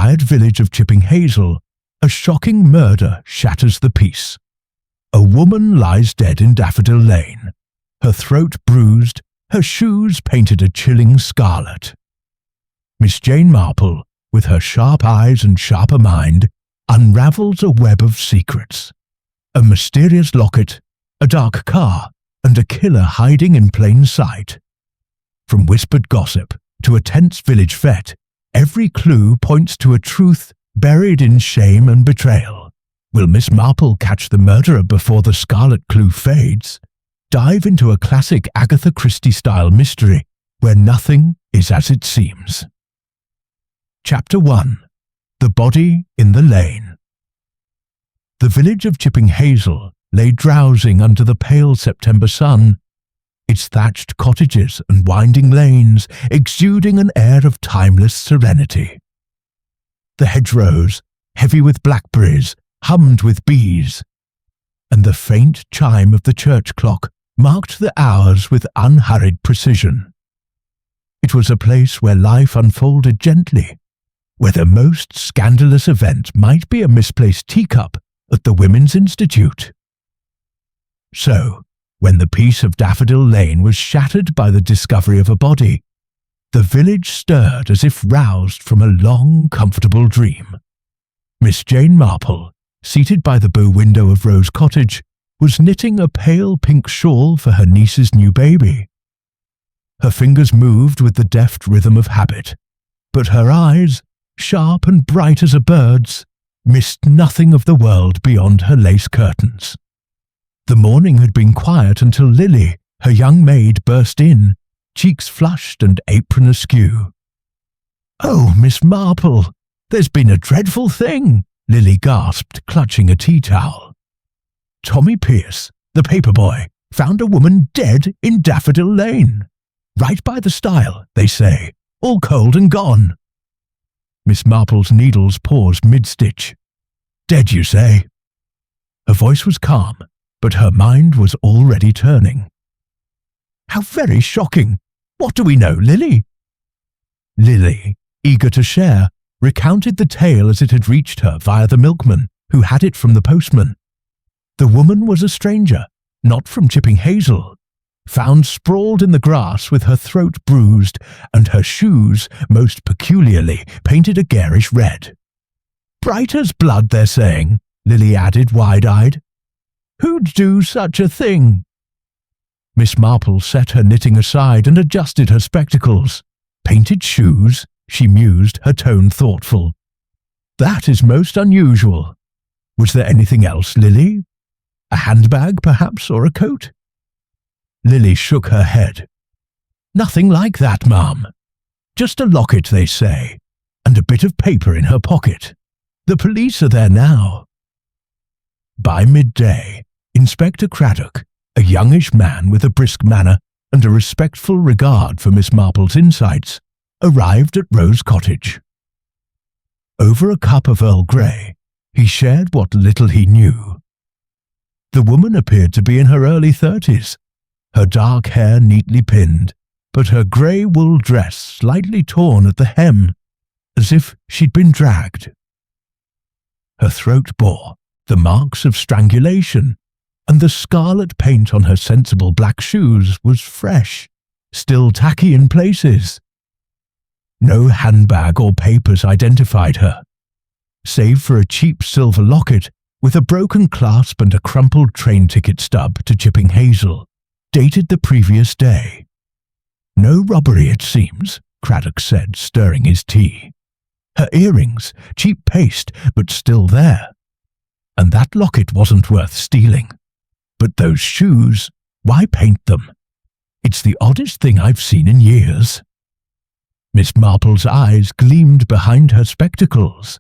quiet village of Chipping Hazel, a shocking murder shatters the peace. A woman lies dead in Daffodil Lane, her throat bruised, her shoes painted a chilling scarlet. Miss Jane Marple, with her sharp eyes and sharper mind, unravels a web of secrets. A mysterious locket, a dark car, and a killer hiding in plain sight. From whispered gossip to a tense village fete, every clue points to a truth buried in shame and betrayal. Will Miss Marple catch the murderer before the scarlet clue fades? Dive into a classic Agatha Christie-style mystery where nothing is as it seems. Chapter 1. The Body in the Lane. The village of Chipping Hazel lay drowsing under the pale September sun, its thatched cottages and winding lanes exuding an air of timeless serenity. The hedgerows, heavy with blackberries, hummed with bees, and the faint chime of the church clock marked the hours with unhurried precision. It was a place where life unfolded gently, where the most scandalous event might be a misplaced teacup at the Women's Institute. So, when the peace of Daffodil Lane was shattered by the discovery of a body, the village stirred as if roused from a long, comfortable dream. Miss Jane Marple, seated by the bow window of Rose Cottage, was knitting a pale pink shawl for her niece's new baby. Her fingers moved with the deft rhythm of habit, but her eyes, sharp and bright as a bird's, missed nothing of the world beyond her lace curtains. The morning had been quiet until Lily, her young maid, burst in, cheeks flushed and apron askew. "Oh, Miss Marple, there's been a dreadful thing," Lily gasped, clutching a tea towel. "Tommy Pierce, the paper boy, found a woman dead in Daffodil Lane. Right by the stile, they say, all cold and gone." Miss Marple's needles paused mid-stitch. "Dead, you say?" Her voice was calm, but her mind was already turning. "How very shocking! What do we know, Lily?" Lily, eager to share, recounted the tale as it had reached her via the milkman, who had it from the postman. The woman was a stranger, not from Chipping Hazel, found sprawled in the grass with her throat bruised and her shoes, most peculiarly, painted a garish red. "Bright as blood, they're saying," Lily added wide-eyed. "Who'd do such a thing?" Miss Marple set her knitting aside and adjusted her spectacles. "Painted shoes?" she mused, her tone thoughtful. "That is most unusual. Was there anything else, Lily? A handbag, perhaps, or a coat?" Lily shook her head. "Nothing like that, ma'am. Just a locket, they say, and a bit of paper in her pocket. The police are there now." By midday, Inspector Craddock, a youngish man with a brisk manner and a respectful regard for Miss Marple's insights, arrived at Rose Cottage. Over a cup of Earl Grey, he shared what little he knew. The woman appeared to be in her early 30s, her dark hair neatly pinned, but her grey wool dress slightly torn at the hem, as if she'd been dragged. Her throat bore the marks of strangulation, and the scarlet paint on her sensible black shoes was fresh, still tacky in places. No handbag or papers identified her, save for a cheap silver locket with a broken clasp and a crumpled train ticket stub to Chipping Hazel, dated the previous day. "No robbery, it seems," Craddock said, stirring his tea. "Her earrings, cheap paste, but still there. And that locket wasn't worth stealing. But those shoes, why paint them? It's the oddest thing I've seen in years." Miss Marple's eyes gleamed behind her spectacles.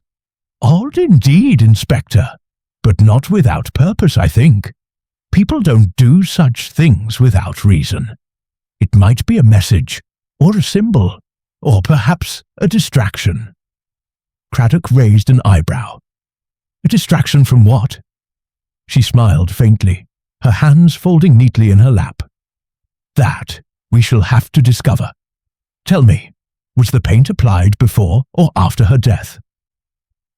"Odd indeed, Inspector, but not without purpose, I think. People don't do such things without reason. It might be a message, or a symbol, or perhaps a distraction." Craddock raised an eyebrow. "A distraction from what?" She smiled faintly, her hands folding neatly in her lap. "That we shall have to discover. Tell me, was the paint applied before or after her death?"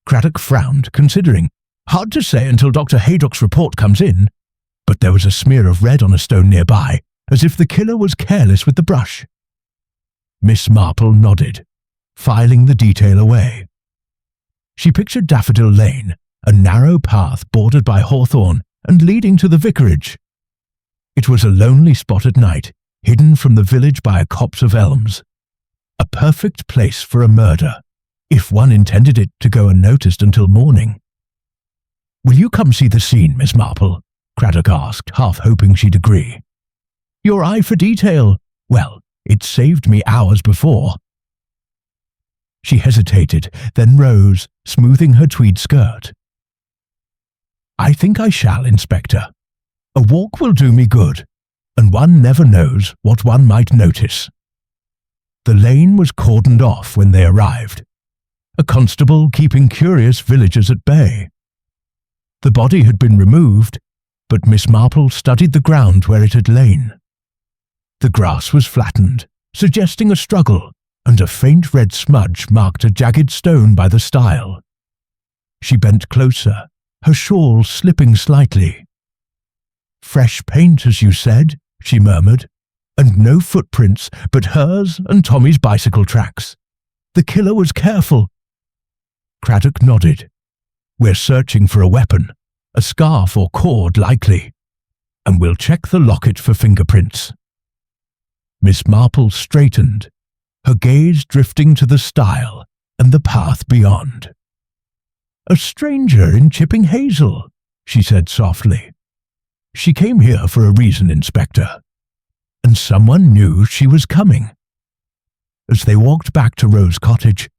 Craddock frowned, considering. Hard to say until Dr. Haydock's report comes in, but there was a smear of red on a stone nearby, as if the killer was careless with the brush. Miss Marple nodded, filing the detail away. She pictured Daffodil Lane, a narrow path bordered by hawthorn and leading to the vicarage. It was a lonely spot at night, hidden from the village by a copse of elms. A perfect place for a murder, if one intended it to go unnoticed until morning. "Will you come see the scene, Miss Marple?" Craddock asked, half hoping she'd agree. "Your eye for detail. Well, it saved me hours before." She hesitated, then rose, smoothing her tweed skirt. "I think I shall, Inspector. A walk will do me good, and one never knows what one might notice." The lane was cordoned off when they arrived, a constable keeping curious villagers at bay. The body had been removed, but Miss Marple studied the ground where it had lain. The grass was flattened, suggesting a struggle, and a faint red smudge marked a jagged stone by the stile. She bent closer, her shawl slipping slightly. "Fresh paint, as you said," she murmured, "and no footprints but hers and Tommy's bicycle tracks. The killer was careful." Craddock nodded. "We're searching for a weapon, a scarf or cord likely, and we'll check the locket for fingerprints." Miss Marple straightened, her gaze drifting to the stile and the path beyond. "A stranger in Chipping Hazel," she said softly. "She came here for a reason, Inspector, and someone knew she was coming." As they walked back to Rose Cottage,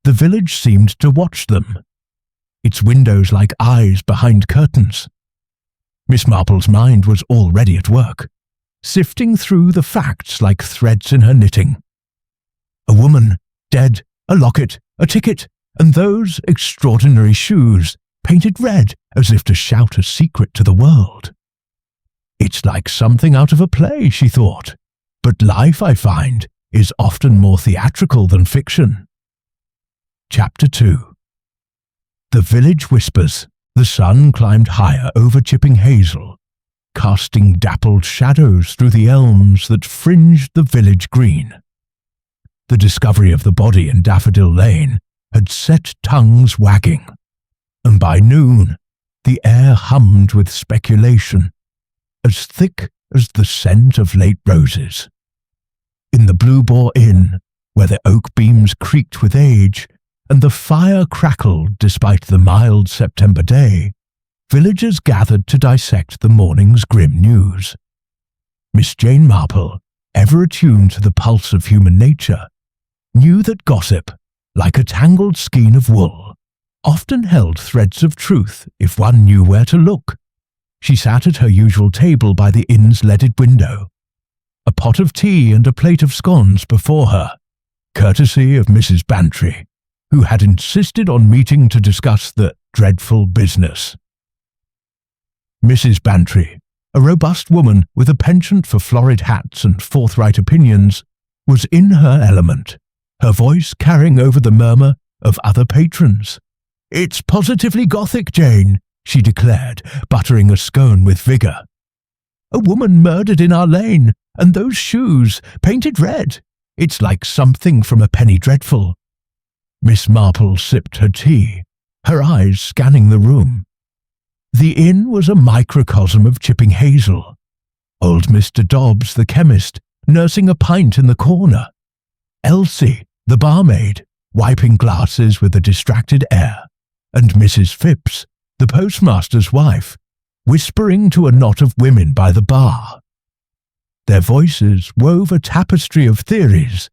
the village seemed to watch them, its windows like eyes behind curtains. Miss Marple's mind was already at work, sifting through the facts like threads in her knitting. A woman, dead, a locket, a ticket, and those extraordinary shoes, painted red as if to shout a secret to the world. "It's like something out of a play," she thought, "but life, I find, is often more theatrical than fiction." Chapter 2. The village whispers. The sun climbed higher over Chipping Hazel, casting dappled shadows through the elms that fringed the village green. The discovery of the body in Daffodil Lane had set tongues wagging, and by noon the air hummed with speculation, as thick as the scent of late roses. In the Blue Boar Inn, where the oak beams creaked with age, and the fire crackled despite the mild September day, villagers gathered to dissect the morning's grim news. Miss Jane Marple, ever attuned to the pulse of human nature, knew that gossip, like a tangled skein of wool, often held threads of truth if one knew where to look. She sat at her usual table by the inn's leaded window, a pot of tea and a plate of scones before her, courtesy of Mrs. Bantry, who had insisted on meeting to discuss the dreadful business. Mrs. Bantry, a robust woman with a penchant for florid hats and forthright opinions, was in her element, her voice carrying over the murmur of other patrons. "It's positively Gothic, Jane," she declared, buttering a scone with vigour. "A woman murdered in our lane, and those shoes, painted red. It's like something from a penny dreadful." Miss Marple sipped her tea, her eyes scanning the room. The inn was a microcosm of Chipping Hazel. Old Mr. Dobbs, the chemist, nursing a pint in the corner. Elsie, the barmaid, wiping glasses with a distracted air. And Mrs. Phipps, the postmaster's wife, whispering to a knot of women by the bar. Their voices wove a tapestry of theories,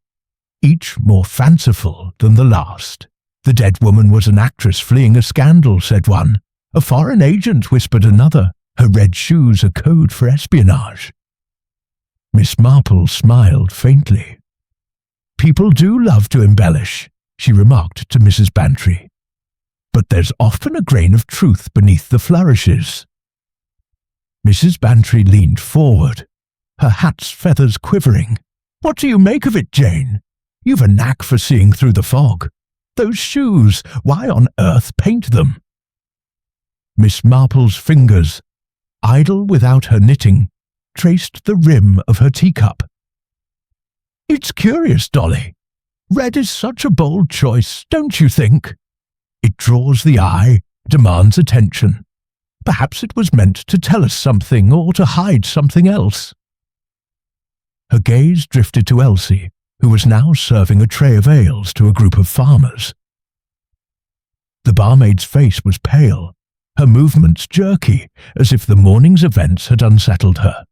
each more fanciful than the last. The dead woman was an actress fleeing a scandal, said one. A foreign agent, whispered another, her red shoes a code for espionage. Miss Marple smiled faintly. "People do love to embellish," she remarked to Mrs. Bantry. "But there's often a grain of truth beneath the flourishes." Mrs. Bantry leaned forward, her hat's feathers quivering. "What do you make of it, Jane? You've a knack for seeing through the fog. Those shoes! Why on earth paint them? Miss Marple's fingers, idle without her knitting, traced the rim of her teacup. It's curious, Dolly. Red is such a bold choice, don't you think? It draws the eye, demands attention. Perhaps it was meant to tell us something or to hide something else. Her gaze drifted to Elsie, who was now serving a tray of ales to a group of farmers. The barmaid's face was pale, her movements jerky, as if the morning's events had unsettled her.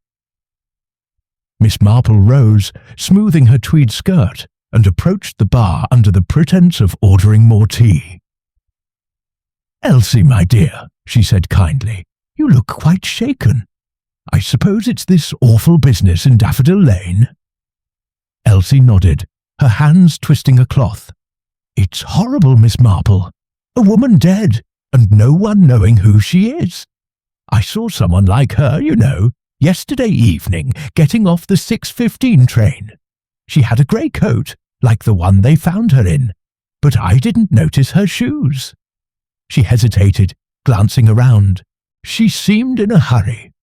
Miss Marple rose, smoothing her tweed skirt, and approached the bar under the pretense of ordering more tea. "Elsie, my dear," she said kindly, "you look quite shaken. I suppose it's this awful business in Daffodil Lane?" Elsie nodded, her hands twisting a cloth. "It's horrible, Miss Marple. A woman dead, and no one knowing who she is. I saw someone like her, you know, yesterday evening, getting off the 6:15 train. She had a grey coat, like the one they found her in, but I didn't notice her shoes." She hesitated, glancing around. She seemed in a hurry,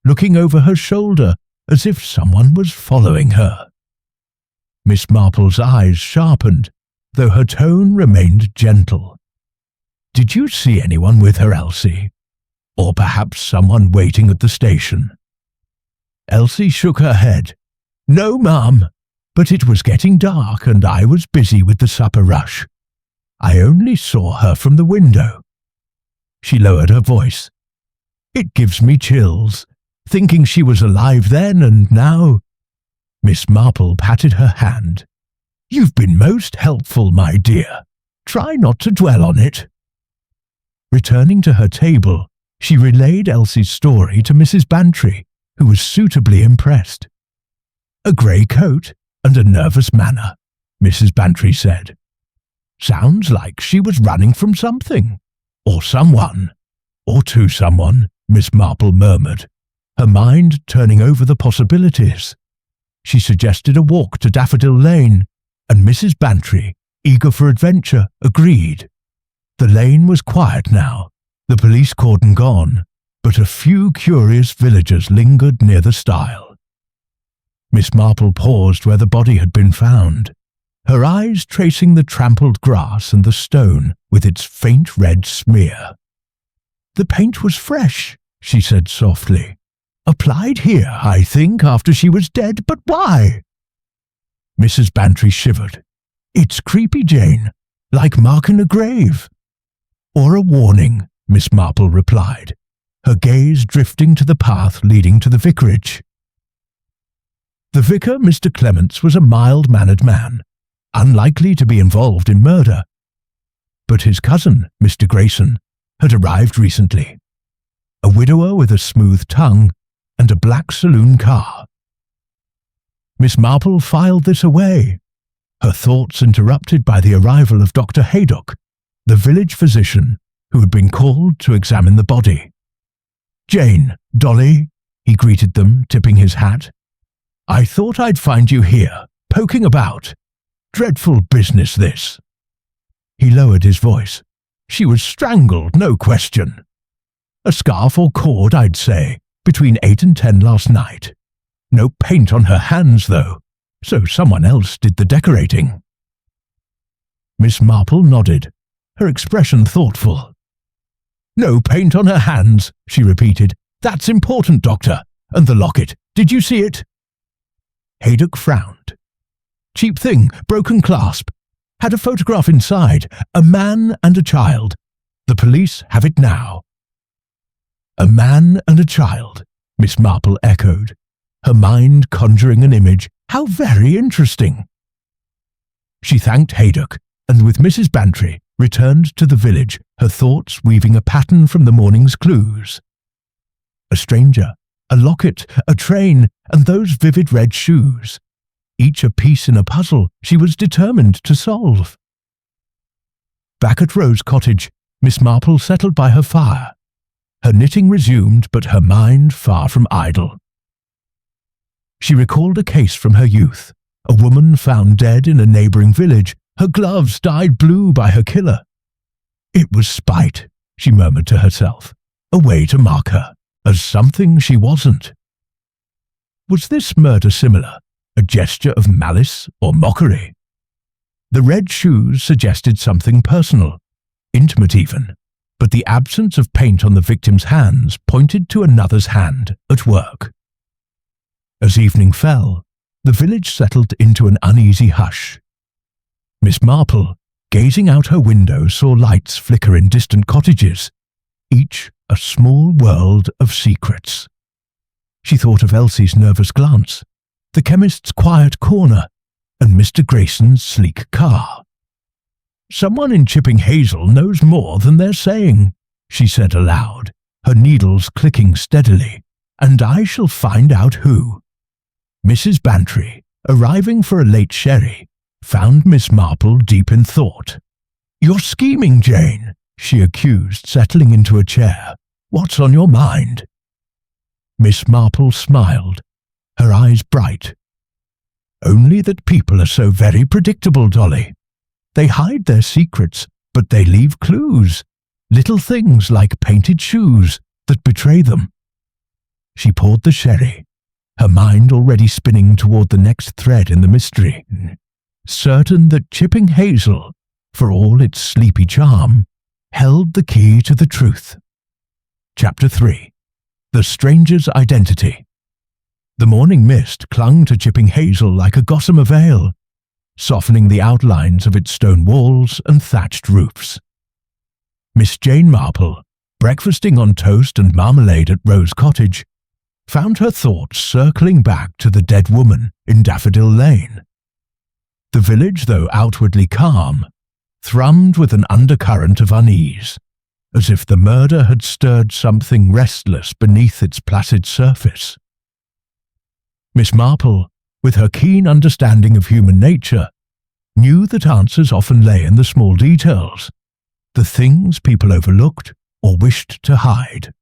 looking over her shoulder as if someone was following her. Miss Marple's eyes sharpened, though her tone remained gentle. "Did you see anyone with her, Elsie? Or perhaps someone waiting at the station?" Elsie shook her head. "No, ma'am, but it was getting dark and I was busy with the supper rush. I only saw her from the window." She lowered her voice. "It gives me chills, thinking she was alive then and now." Miss Marple patted her hand. "You've been most helpful, my dear. Try not to dwell on it." Returning to her table, she relayed Elsie's story to Mrs. Bantry, who was suitably impressed. "A grey coat and a nervous manner," Mrs. Bantry said. "Sounds like she was running from something, or someone, or to someone," Miss Marple murmured, her mind turning over the possibilities. She suggested a walk to Daffodil Lane, and Mrs. Bantry, eager for adventure, agreed. The lane was quiet now, the police cordon gone, but a few curious villagers lingered near the stile. Miss Marple paused where the body had been found, her eyes tracing the trampled grass and the stone with its faint red smear. "The paint was fresh," she said softly. "Applied here, I think, after she was dead, but why?" Mrs. Bantry shivered. "It's creepy, Jane, like marking a grave." "Or a warning," Miss Marple replied, her gaze drifting to the path leading to the vicarage. The vicar, Mr. Clements, was a mild-mannered man, unlikely to be involved in murder. But his cousin, Mr. Grayson, had arrived recently, a widower with a smooth tongue and a black saloon car. Miss Marple filed this away, her thoughts interrupted by the arrival of Dr. Haydock, the village physician who had been called to examine the body. "Jane, Dolly," he greeted them, tipping his hat. "I thought I'd find you here, poking about. Dreadful business, this." He lowered his voice. "She was strangled, no question. A scarf or cord, I'd say, between 8 and 10 last night. No paint on her hands, though, so someone else did the decorating." Miss Marple nodded, her expression thoughtful. "No paint on her hands," she repeated. "That's important, Doctor. And the locket, did you see it?" Haydock frowned. "Cheap thing, broken clasp. Had a photograph inside, a man and a child. The police have it now." "A man and a child," Miss Marple echoed, her mind conjuring an image. "How very interesting." She thanked Haydock, and with Mrs. Bantry returned to the village, her thoughts weaving a pattern from the morning's clues. A stranger, a locket, a train, and those vivid red shoes, each a piece in a puzzle she was determined to solve. Back at Rose Cottage, Miss Marple settled by her fire, her knitting resumed but her mind far from idle. She recalled a case from her youth, a woman found dead in a neighbouring village Her gloves dyed blue by her killer. It was spite, she murmured to herself, a way to mark her as something she wasn't. Was this murder similar, a gesture of malice or mockery? The red shoes suggested something personal, intimate even, but the absence of paint on the victim's hands pointed to another's hand at work. As evening fell, the village settled into an uneasy hush. Miss Marple, gazing out her window, saw lights flicker in distant cottages, each a small world of secrets. She thought of Elsie's nervous glance, the chemist's quiet corner, and Mr. Grayson's sleek car. "Someone in Chipping Hazel knows more than they're saying," she said aloud, her needles clicking steadily, "and I shall find out who." Mrs. Bantry, arriving for a late sherry, found Miss Marple deep in thought. "You're scheming, Jane," she accused, settling into a chair. "What's on your mind?" Miss Marple smiled, her eyes bright. "Only that people are so very predictable, Dolly. They hide their secrets, but they leave clues, little things like painted shoes that betray them." She poured the sherry, her mind already spinning toward the next thread in the mystery, certain that Chipping Hazel, for all its sleepy charm, held the key to the truth. Chapter 3. The Stranger's Identity. The morning mist clung to Chipping Hazel like a gossamer veil, softening the outlines of its stone walls and thatched roofs. Miss Jane Marple, breakfasting on toast and marmalade at Rose Cottage, found her thoughts circling back to the dead woman in Daffodil Lane. The village, though outwardly calm, thrummed with an undercurrent of unease, as if the murder had stirred something restless beneath its placid surface. Miss Marple, with her keen understanding of human nature, knew that answers often lay in the small details, the things people overlooked or wished to hide.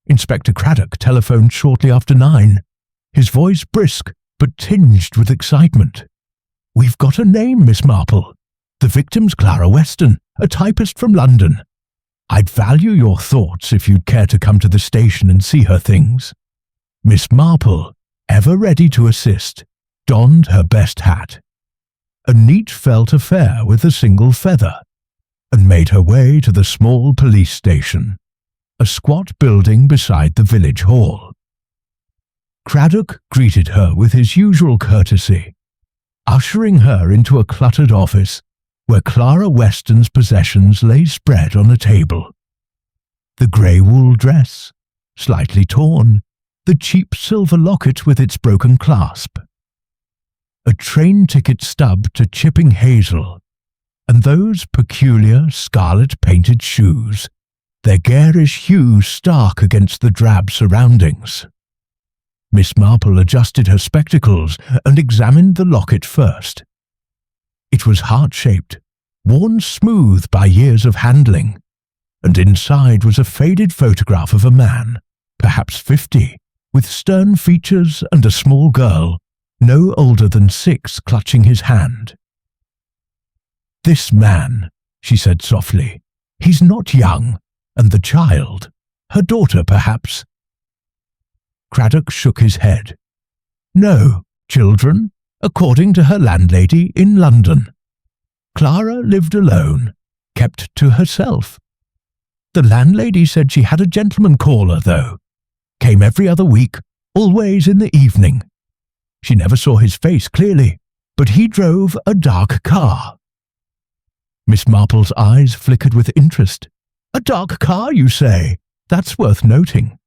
Inspector Craddock telephoned shortly after 9, his voice brisk but tinged with excitement. "We've got a name, Miss Marple. The victim's Clara Weston, a typist from London. I'd value your thoughts if you'd care to come to the station and see her things." Miss Marple, ever ready to assist, donned her best hat, a neat felt affair with a single feather, and made her way to the small police station, a squat building beside the village hall. Craddock greeted her with his usual courtesy, ushering her into a cluttered office where Clara Weston's possessions lay spread on a table. The grey wool dress, slightly torn, the cheap silver locket with its broken clasp, a train ticket stub to Chipping Hazel, and those peculiar scarlet-painted shoes, their garish hue stark against the drab surroundings. Miss Marple adjusted her spectacles and examined the locket first. It was heart-shaped, worn smooth by years of handling, and inside was a faded photograph of a man, perhaps 50, with stern features and a small girl, no older than 6, clutching his hand. "This man," she said softly, "he's not young, and the child, her daughter perhaps." Craddock shook his head. "No, children, according to her landlady in London. Clara lived alone, kept to herself. The landlady said she had a gentleman caller, though. Came every other week, always in the evening. She never saw his face clearly, but he drove a dark car." Miss Marple's eyes flickered with interest. "A dark car, you say? That's worth noting."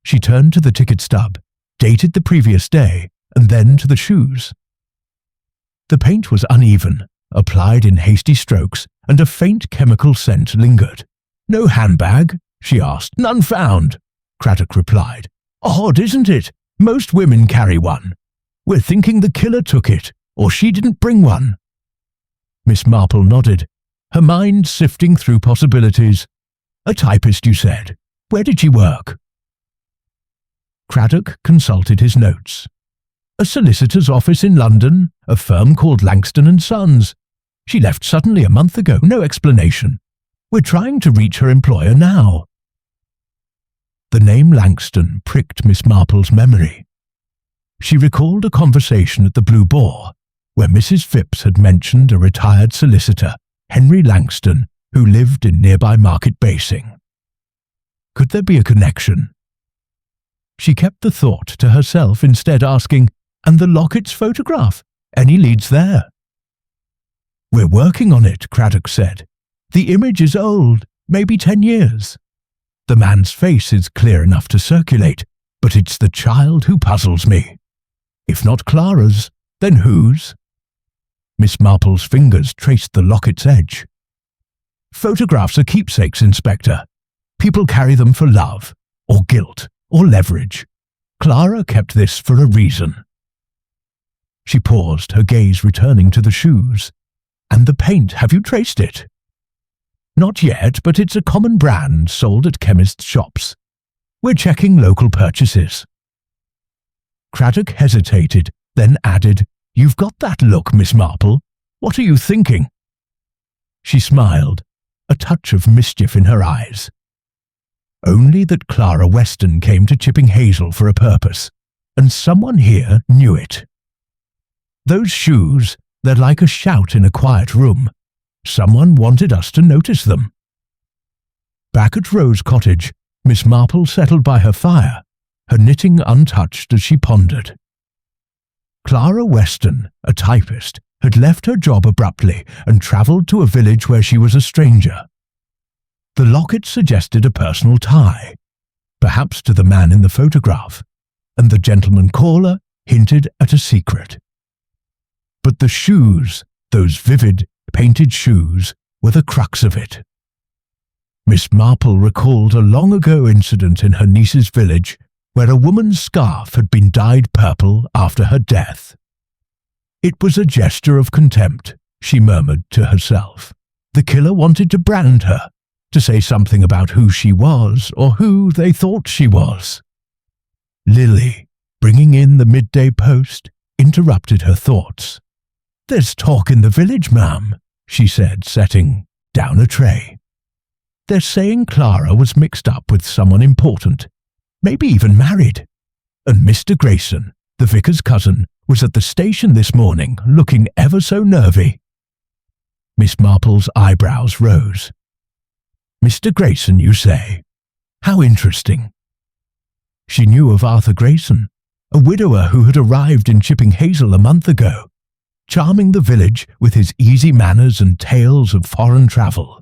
She turned to the ticket stub, dated the previous day, and then to the shoes. The paint was uneven, applied in hasty strokes, and a faint chemical scent lingered. "No handbag?" she asked. "None found," Craddock replied. "Odd, isn't it? Most women carry one. We're thinking the killer took it, or she didn't bring one." Miss Marple nodded, her mind sifting through possibilities. "A typist, you said. Where did she work?" Craddock consulted his notes. A solicitor's office in London, a firm called Langston and Sons. She left suddenly a month ago, no explanation. We're trying to reach her employer now." The name Langston pricked Miss Marple's memory. She recalled a conversation at the Blue Boar, where Mrs. Phipps had mentioned a retired solicitor, Henry Langston, who lived in nearby Market Basing. Could there be a connection? She kept the thought to herself, instead asking, "And the locket's photograph? Any leads there?" "We're working on it," Craddock said. "The image is old, maybe 10 years. The man's face is clear enough to circulate, but it's the child who puzzles me. If not Clara's, then whose?" Miss Marple's fingers traced the locket's edge. "Photographs are keepsakes, Inspector. People carry them for love, or guilt, or leverage. Clara kept this for a reason." She paused, her gaze returning to the shoes. "And the paint, have you traced it?" "Not yet, but it's a common brand sold at chemists' shops. We're checking local purchases." Craddock hesitated, then added, "You've got that look, Miss Marple. What are you thinking?" She smiled, a touch of mischief in her eyes. Only that Clara Weston came to Chipping Hazel for a purpose, and someone here knew it. "Those shoes, they're like a shout in a quiet room. Someone wanted us to notice them." Back at Rose Cottage, Miss Marple settled by her fire, her knitting untouched as she pondered. Clara Weston, a typist, had left her job abruptly and travelled to a village where she was a stranger. The locket suggested a personal tie, perhaps to the man in the photograph, and the gentleman caller hinted at a secret. But the shoes, those vivid, painted shoes, were the crux of it. Miss Marple recalled a long-ago incident in her niece's village where a woman's scarf had been dyed purple after her death. "It was a gesture of contempt," she murmured to herself. "The killer wanted to brand her, to say something about who she was or who they thought she was." Lily, bringing in the midday post, interrupted her thoughts. "There's talk in the village, ma'am," she said, setting down a tray. "They're saying Clara was mixed up with someone important, maybe even married. And Mr. Grayson, the vicar's cousin, was at the station this morning, looking ever so nervy." Miss Marple's eyebrows rose. "Mr. Grayson, you say? How interesting." She knew of Arthur Grayson, a widower who had arrived in Chipping Hazel a month ago, charming the village with his easy manners and tales of foreign travel.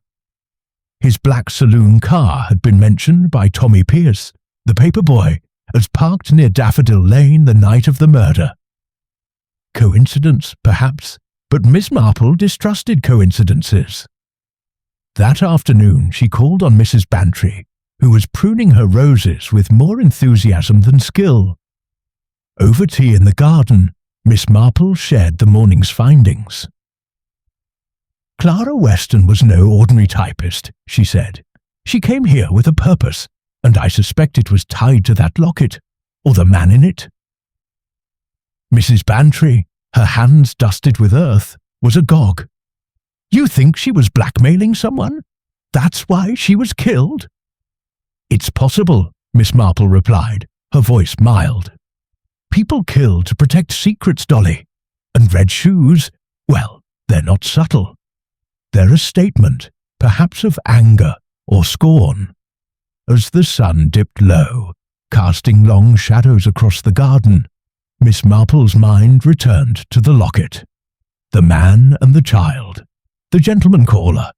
His black saloon car had been mentioned by Tommy Pierce, the paper boy, as parked near Daffodil Lane the night of the murder. Coincidence, perhaps, but Miss Marple distrusted coincidences. That afternoon she called on Mrs. Bantry, who was pruning her roses with more enthusiasm than skill. Over tea in the garden, Miss Marple shared the morning's findings. "Clara Weston was no ordinary typist," she said. "She came here with a purpose, and I suspect it was tied to that locket, or the man in it." Mrs. Bantry, her hands dusted with earth, was agog. "You think she was blackmailing someone? That's why she was killed?" "It's possible," Miss Marple replied, her voice mild. "People kill to protect secrets, Dolly. And red shoes, well, they're not subtle. They're a statement, perhaps of anger or scorn." As the sun dipped low, casting long shadows across the garden, Miss Marple's mind returned to the locket. The man and the child, the gentleman caller,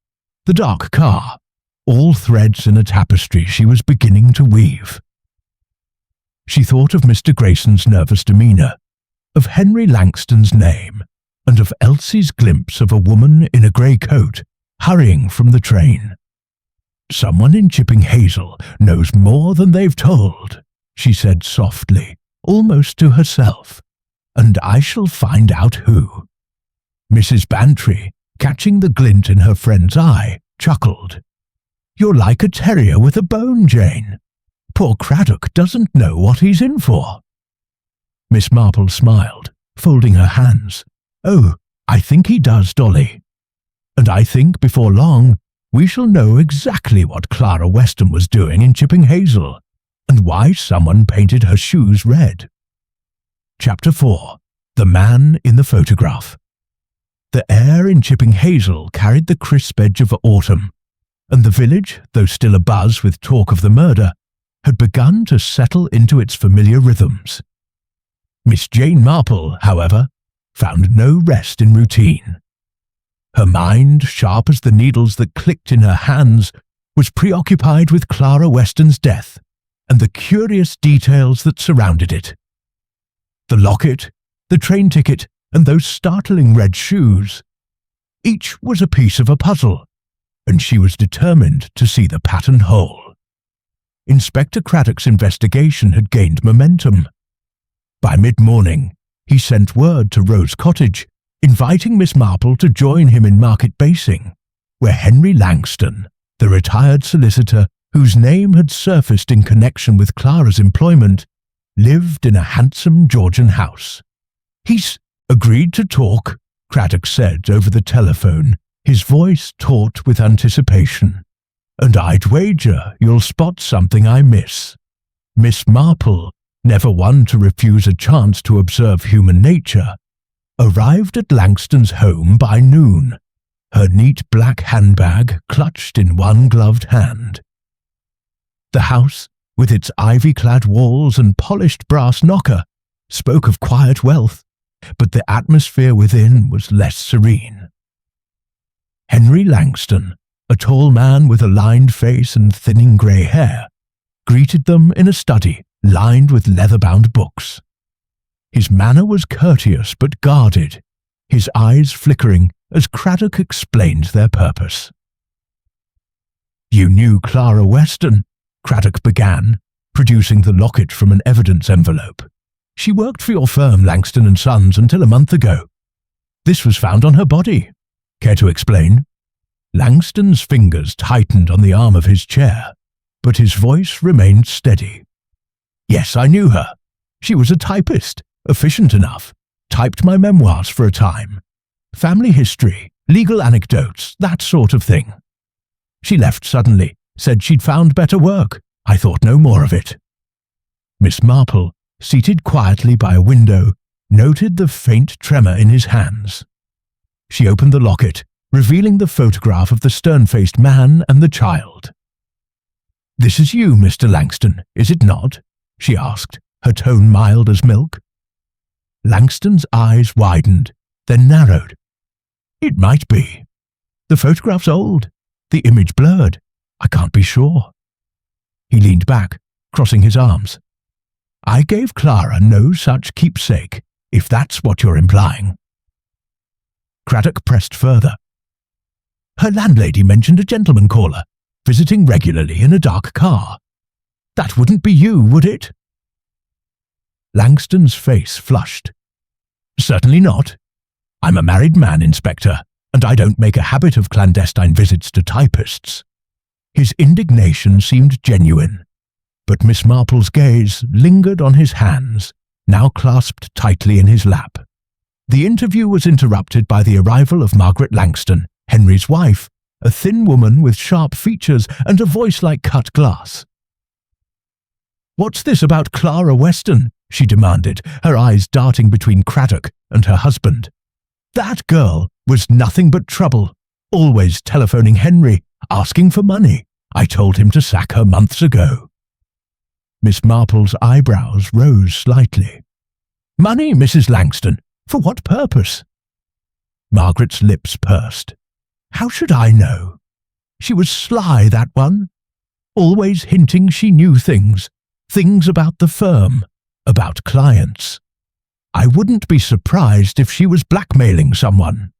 the dark car, all threads in a tapestry she was beginning to weave. She thought of Mr. Grayson's nervous demeanour, of Henry Langston's name, and of Elsie's glimpse of a woman in a grey coat hurrying from the train. "Someone in Chipping Hazel knows more than they've told," she said softly, almost to herself, "and I shall find out who." Mrs. Bantry, catching the glint in her friend's eye, chuckled. "You're like a terrier with a bone, Jane. Poor Craddock doesn't know what he's in for." Miss Marple smiled, folding her hands. "Oh, I think he does, Dolly. And I think before long we shall know exactly what Clara Weston was doing in Chipping Hazel, and why someone painted her shoes red." Chapter 4. The Man in the Photograph. The air in Chipping Hazel carried the crisp edge of autumn, and the village, though still abuzz with talk of the murder, had begun to settle into its familiar rhythms. Miss Jane Marple, however, found no rest in routine. Her mind, sharp as the needles that clicked in her hands, was preoccupied with Clara Weston's death and the curious details that surrounded it. The locket, the train ticket, and those startling red shoes. Each was a piece of a puzzle, and she was determined to see the pattern whole. Inspector Craddock's investigation had gained momentum. By mid-morning, he sent word to Rose Cottage, inviting Miss Marple to join him in Market Basing, where Henry Langston, the retired solicitor whose name had surfaced in connection with Clara's employment, lived in a handsome Georgian house. "He's agreed to talk," Craddock said over the telephone, his voice taut with anticipation. "And I'd wager you'll spot something I miss." Miss Marple, never one to refuse a chance to observe human nature, arrived at Langston's home by noon, her neat black handbag clutched in one gloved hand. The house, with its ivy-clad walls and polished brass knocker, spoke of quiet wealth, but the atmosphere within was less serene. Henry Langston, a tall man with a lined face and thinning grey hair, greeted them in a study lined with leather-bound books. His manner was courteous but guarded, his eyes flickering as Craddock explained their purpose. "You knew Clara Weston," Craddock began, producing the locket from an evidence envelope. "She worked for your firm, Langston & Sons, until a month ago. This was found on her body. Care to explain?" Langston's fingers tightened on the arm of his chair, but his voice remained steady. "Yes, I knew her. She was a typist, efficient enough, typed my memoirs for a time. Family history, legal anecdotes, that sort of thing. She left suddenly, said she'd found better work. I thought no more of it." Miss Marple, seated quietly by a window, noted the faint tremor in his hands. She opened the locket, revealing the photograph of the stern-faced man and the child. "This is you, Mr. Langston, is it not?" she asked, her tone mild as milk. Langston's eyes widened, then narrowed. "It might be. The photograph's old, the image blurred. I can't be sure." He leaned back, crossing his arms. "I gave Clara no such keepsake, if that's what you're implying." Craddock pressed further. "Her landlady mentioned a gentleman caller, visiting regularly in a dark car. That wouldn't be you, would it?" Langston's face flushed. "Certainly not. I'm a married man, Inspector, and I don't make a habit of clandestine visits to typists." His indignation seemed genuine, but Miss Marple's gaze lingered on his hands, now clasped tightly in his lap. The interview was interrupted by the arrival of Margaret Langston, Henry's wife, a thin woman with sharp features and a voice like cut glass. "What's this about Clara Weston?" she demanded, her eyes darting between Craddock and her husband. "That girl was nothing but trouble, always telephoning Henry, asking for money. I told him to sack her months ago." Miss Marple's eyebrows rose slightly. "Money, Mrs. Langston? For what purpose?" Margaret's lips pursed. "How should I know? She was sly, that one. Always hinting she knew things about the firm, about clients. I wouldn't be surprised if she was blackmailing someone."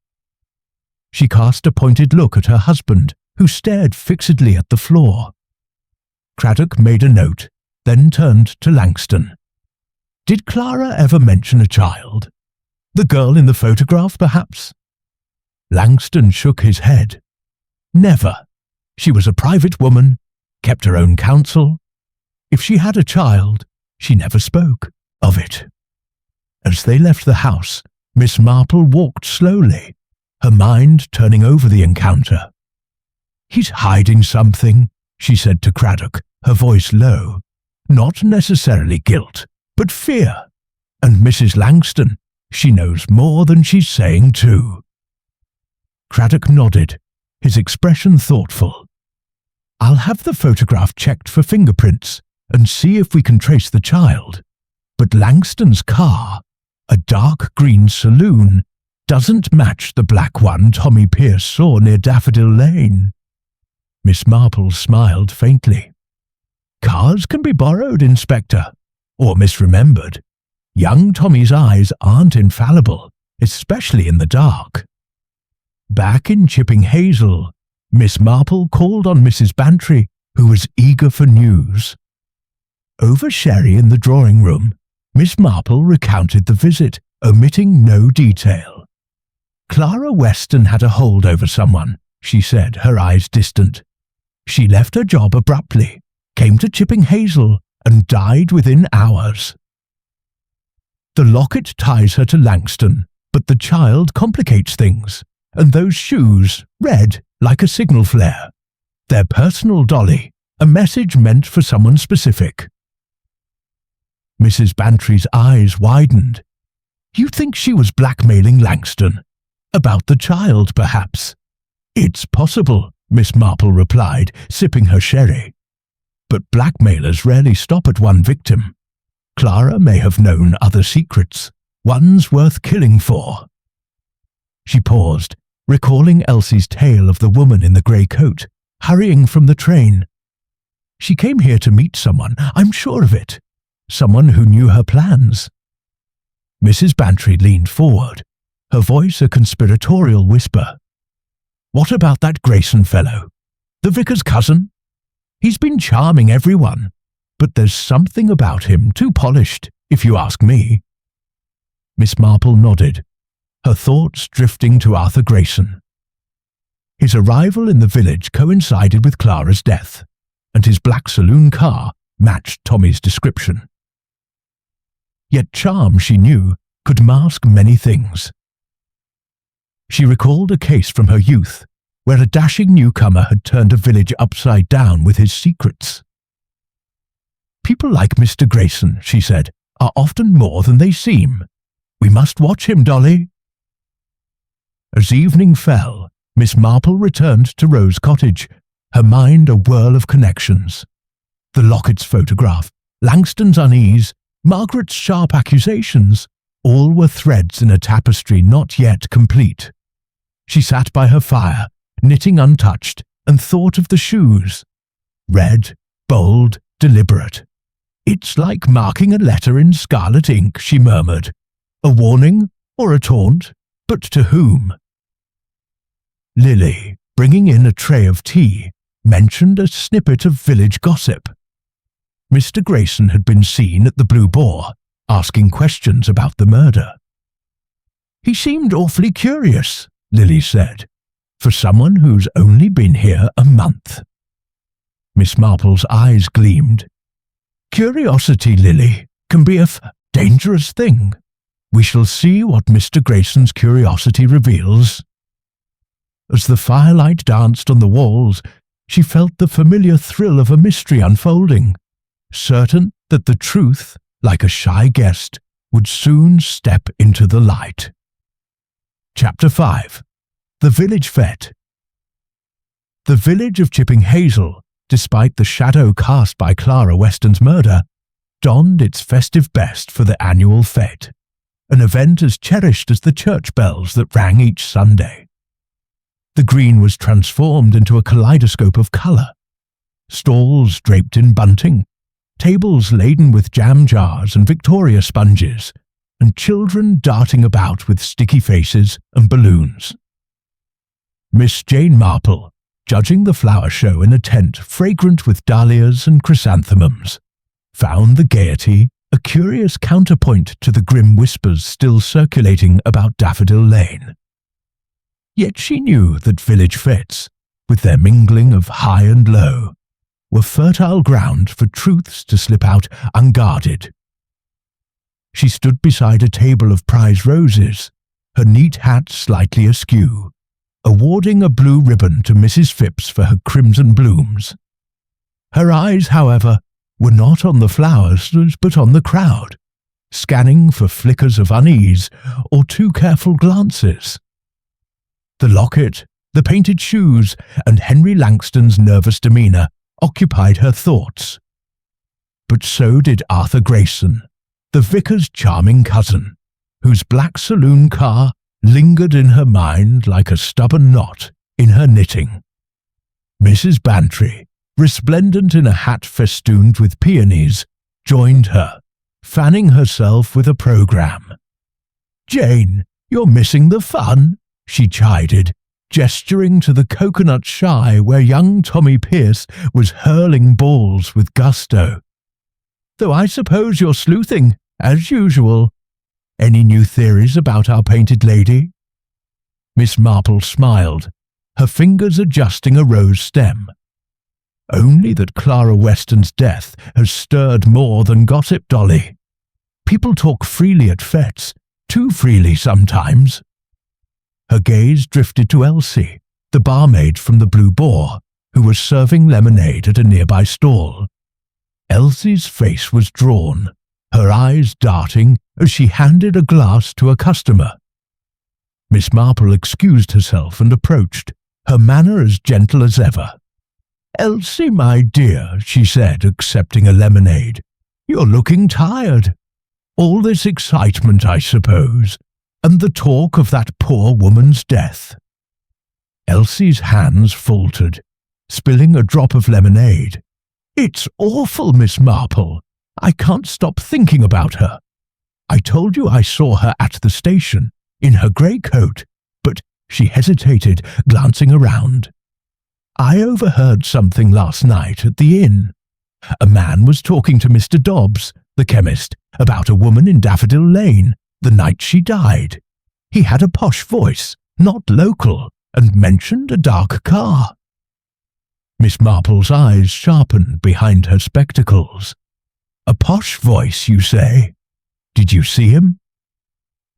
She cast a pointed look at her husband, who stared fixedly at the floor. Craddock made a note, then turned to Langston. "Did Clara ever mention a child? The girl in the photograph, perhaps?" Langston shook his head. "Never. She was a private woman, kept her own counsel. If she had a child, she never spoke of it." As they left the house, Miss Marple walked slowly, her mind turning over the encounter. "He's hiding something," she said to Craddock, her voice low. "Not necessarily guilt, but fear. And Mrs. Langston, she knows more than she's saying too." Craddock nodded, his expression thoughtful. "I'll have the photograph checked for fingerprints and see if we can trace the child. But Langston's car, a dark green saloon, doesn't match the black one Tommy Pierce saw near Daffodil Lane." Miss Marple smiled faintly. "Cars can be borrowed, Inspector, or misremembered. Young Tommy's eyes aren't infallible, especially in the dark." Back in Chipping Hazel, Miss Marple called on Mrs. Bantry, who was eager for news. Over sherry in the drawing room, Miss Marple recounted the visit, omitting no detail. "Clara Weston had a hold over someone," she said, her eyes distant. "She left her job abruptly, came to Chipping Hazel, and died within hours. The locket ties her to Langston, but the child complicates things, and those shoes, red like a signal flare. They're personal, Dolly, a message meant for someone specific." Mrs. Bantry's eyes widened. "You think she was blackmailing Langston? About the child, perhaps?" "It's possible," Miss Marple replied, sipping her sherry. "But blackmailers rarely stop at one victim. Clara may have known other secrets, ones worth killing for." She paused, recalling Elsie's tale of the woman in the grey coat, hurrying from the train. "She came here to meet someone, I'm sure of it. Someone who knew her plans." Mrs. Bantry leaned forward, her voice a conspiratorial whisper. "What about that Grayson fellow? The vicar's cousin? He's been charming everyone, but there's something about him too polished, if you ask me." Miss Marple nodded, her thoughts drifting to Arthur Grayson. His arrival in the village coincided with Clara's death, and his black saloon car matched Tommy's description. Yet charm, she knew, could mask many things. She recalled a case from her youth, where a dashing newcomer had turned a village upside down with his secrets. "People like Mr. Grayson," she said, "are often more than they seem. We must watch him, Dolly." As evening fell, Miss Marple returned to Rose Cottage, her mind a whirl of connections. The Locket's photograph, Langston's unease, Margaret's sharp accusations, all were threads in a tapestry not yet complete. She sat by her fire, knitting untouched, and thought of the shoes. Red, bold, deliberate. "It's like marking a letter in scarlet ink," she murmured. "A warning or a taunt, but to whom?" Lily, bringing in a tray of tea, mentioned a snippet of village gossip. Mr. Grayson had been seen at the Blue Boar, asking questions about the murder. "He seemed awfully curious," Lily said, "for someone who's only been here a month." Miss Marple's eyes gleamed. "Curiosity, Lily, can be a dangerous thing. We shall see what Mr. Grayson's curiosity reveals." As the firelight danced on the walls, she felt the familiar thrill of a mystery unfolding, certain that the truth, like a shy guest, would soon step into the light. Chapter 5. The Village Fete. The village of Chipping Hazel, despite the shadow cast by Clara Weston's murder, donned its festive best for the annual fete, an event as cherished as the church bells that rang each Sunday. The green was transformed into a kaleidoscope of colour. Stalls draped in bunting, tables laden with jam jars and Victoria sponges, and children darting about with sticky faces and balloons. Miss Jane Marple, judging the flower show in a tent fragrant with dahlias and chrysanthemums, found the gaiety a curious counterpoint to the grim whispers still circulating about Daffodil Lane. Yet she knew that village fetes, with their mingling of high and low, were fertile ground for truths to slip out unguarded. She stood beside a table of prize roses, her neat hat slightly askew, awarding a blue ribbon to Mrs. Phipps for her crimson blooms. Her eyes, however, were not on the flowers but on the crowd, scanning for flickers of unease or too careful glances. The locket, the painted shoes, and Henry Langston's nervous demeanour occupied her thoughts. But so did Arthur Grayson, the vicar's charming cousin, whose black saloon car lingered in her mind like a stubborn knot in her knitting. Mrs. Bantry, resplendent in a hat festooned with peonies, joined her, fanning herself with a programme. "Jane, you're missing the fun," she chided, gesturing to the coconut shy where young Tommy Pierce was hurling balls with gusto. "Though I suppose you're sleuthing, as usual. Any new theories about our painted lady?" Miss Marple smiled, her fingers adjusting a rose stem. "Only that Clara Weston's death has stirred more than gossip, Dolly. People talk freely at fetes, too freely sometimes." Her gaze drifted to Elsie, the barmaid from the Blue Boar, who was serving lemonade at a nearby stall. Elsie's face was drawn, her eyes darting as she handed a glass to a customer. Miss Marple excused herself and approached, her manner as gentle as ever. "Elsie, my dear," she said, accepting a lemonade, "you're looking tired. All this excitement, I suppose, and the talk of that poor woman's death." Elsie's hands faltered, spilling a drop of lemonade. "It's awful, Miss Marple. I can't stop thinking about her. I told you I saw her at the station, in her grey coat, but—" she hesitated, glancing around. "I overheard something last night at the inn. A man was talking to Mr. Dobbs, the chemist, about a woman in Daffodil Lane, the night she died. He had a posh voice, not local, and mentioned a dark car." Miss Marple's eyes sharpened behind her spectacles. "A posh voice, you say? Did you see him?"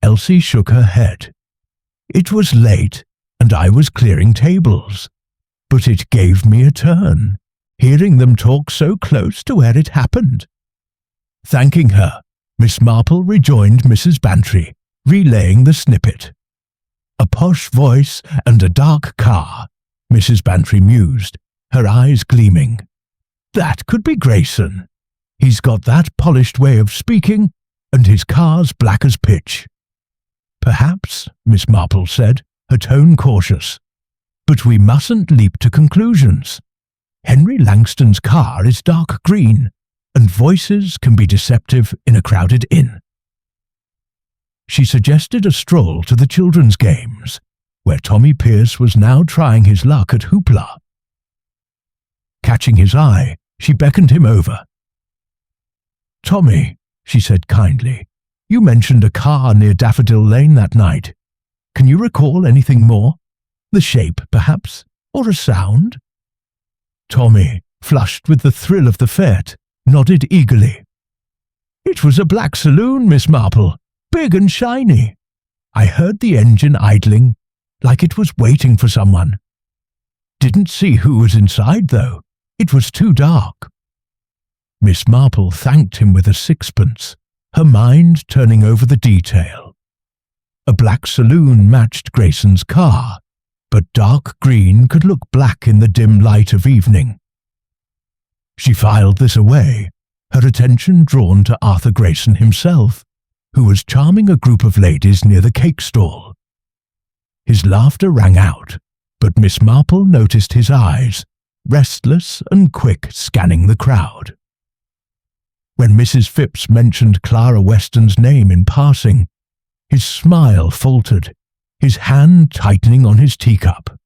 Elsie shook her head. "It was late, and I was clearing tables. But it gave me a turn, hearing them talk so close to where it happened." Thanking her, Miss Marple rejoined Mrs. Bantry, relaying the snippet. "A posh voice and a dark car," Mrs. Bantry mused, her eyes gleaming. "That could be Grayson. He's got that polished way of speaking, and his car's black as pitch." "Perhaps," Miss Marple said, her tone cautious. "But we mustn't leap to conclusions. Henry Langston's car is dark green, and voices can be deceptive in a crowded inn." She suggested a stroll to the children's games, where Tommy Pierce was now trying his luck at hoopla. Catching his eye, she beckoned him over. "Tommy," she said kindly, "you mentioned a car near Daffodil Lane that night. Can you recall anything more? The shape, perhaps, or a sound?" Tommy, flushed with the thrill of the fete, nodded eagerly. "It was a black saloon, Miss Marple, big and shiny. I heard the engine idling, like it was waiting for someone. Didn't see who was inside, though. It was too dark." Miss Marple thanked him with a sixpence, her mind turning over the detail. A black saloon matched Grayson's car, but dark green could look black in the dim light of evening. She filed this away, her attention drawn to Arthur Grayson himself, who was charming a group of ladies near the cake stall. His laughter rang out, but Miss Marple noticed his eyes, restless and quick, scanning the crowd. When Mrs. Phipps mentioned Clara Weston's name in passing, his smile faltered, his hand tightening on his teacup.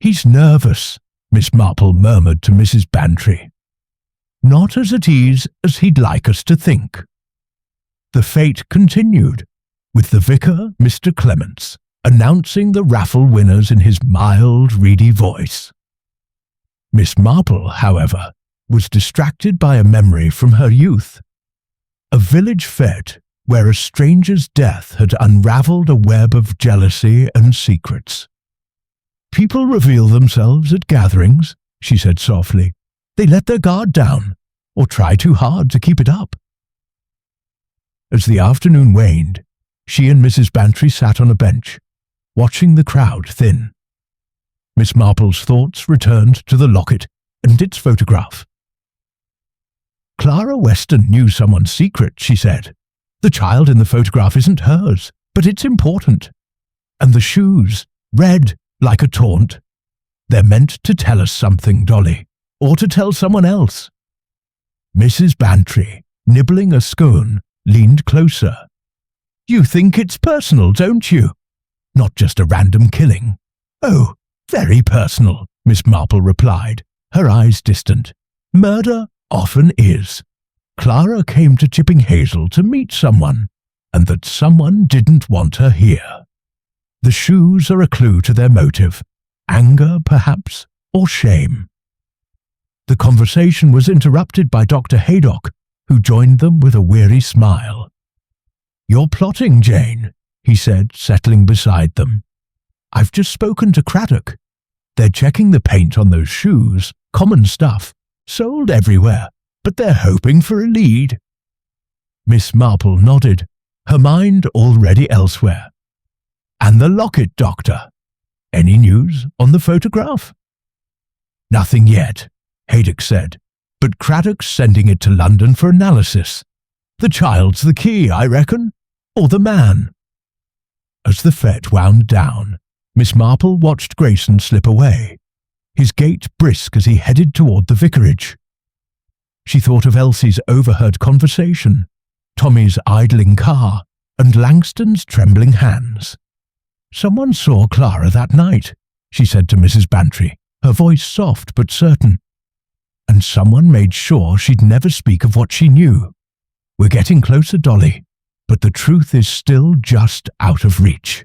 "He's nervous," Miss Marple murmured to Mrs. Bantry. "Not as at ease as he'd like us to think." The fete continued, with the vicar, Mr. Clements, announcing the raffle winners in his mild, reedy voice. Miss Marple, however, was distracted by a memory from her youth. A village fete where a stranger's death had unravelled a web of jealousy and secrets. "People reveal themselves at gatherings," she said softly. "They let their guard down, or try too hard to keep it up." As the afternoon waned, she and Mrs. Bantry sat on a bench, watching the crowd thin. Miss Marple's thoughts returned to the locket and its photograph. "Clara Weston knew someone's secret," she said. "The child in the photograph isn't hers, but it's important. And the shoes, red like a taunt. They're meant to tell us something, Dolly, or to tell someone else." Mrs. Bantry, nibbling a scone, leaned closer. "You think it's personal, don't you? Not just a random killing." "Oh, very personal," Miss Marple replied, her eyes distant. "Murder often is. Clara came to Chipping Hazel to meet someone, and that someone didn't want her here. The shoes are a clue to their motive, anger perhaps, or shame." The conversation was interrupted by Dr. Haydock, who joined them with a weary smile. "You're plotting, Jane," he said, settling beside them. "I've just spoken to Craddock. They're checking the paint on those shoes, common stuff, sold everywhere, but they're hoping for a lead." Miss Marple nodded, her mind already elsewhere. "And the locket, Doctor? Any news on the photograph?" "Nothing yet," Haydock said, "but Craddock's sending it to London for analysis. The child's the key, I reckon, or the man." As the fete wound down, Miss Marple watched Grayson slip away, his gait brisk as he headed toward the vicarage. She thought of Elsie's overheard conversation, Tommy's idling car, and Langston's trembling hands. "Someone saw Clara that night," she said to Mrs. Bantry, her voice soft but certain. "And someone made sure she'd never speak of what she knew. We're getting closer, Dolly, but the truth is still just out of reach."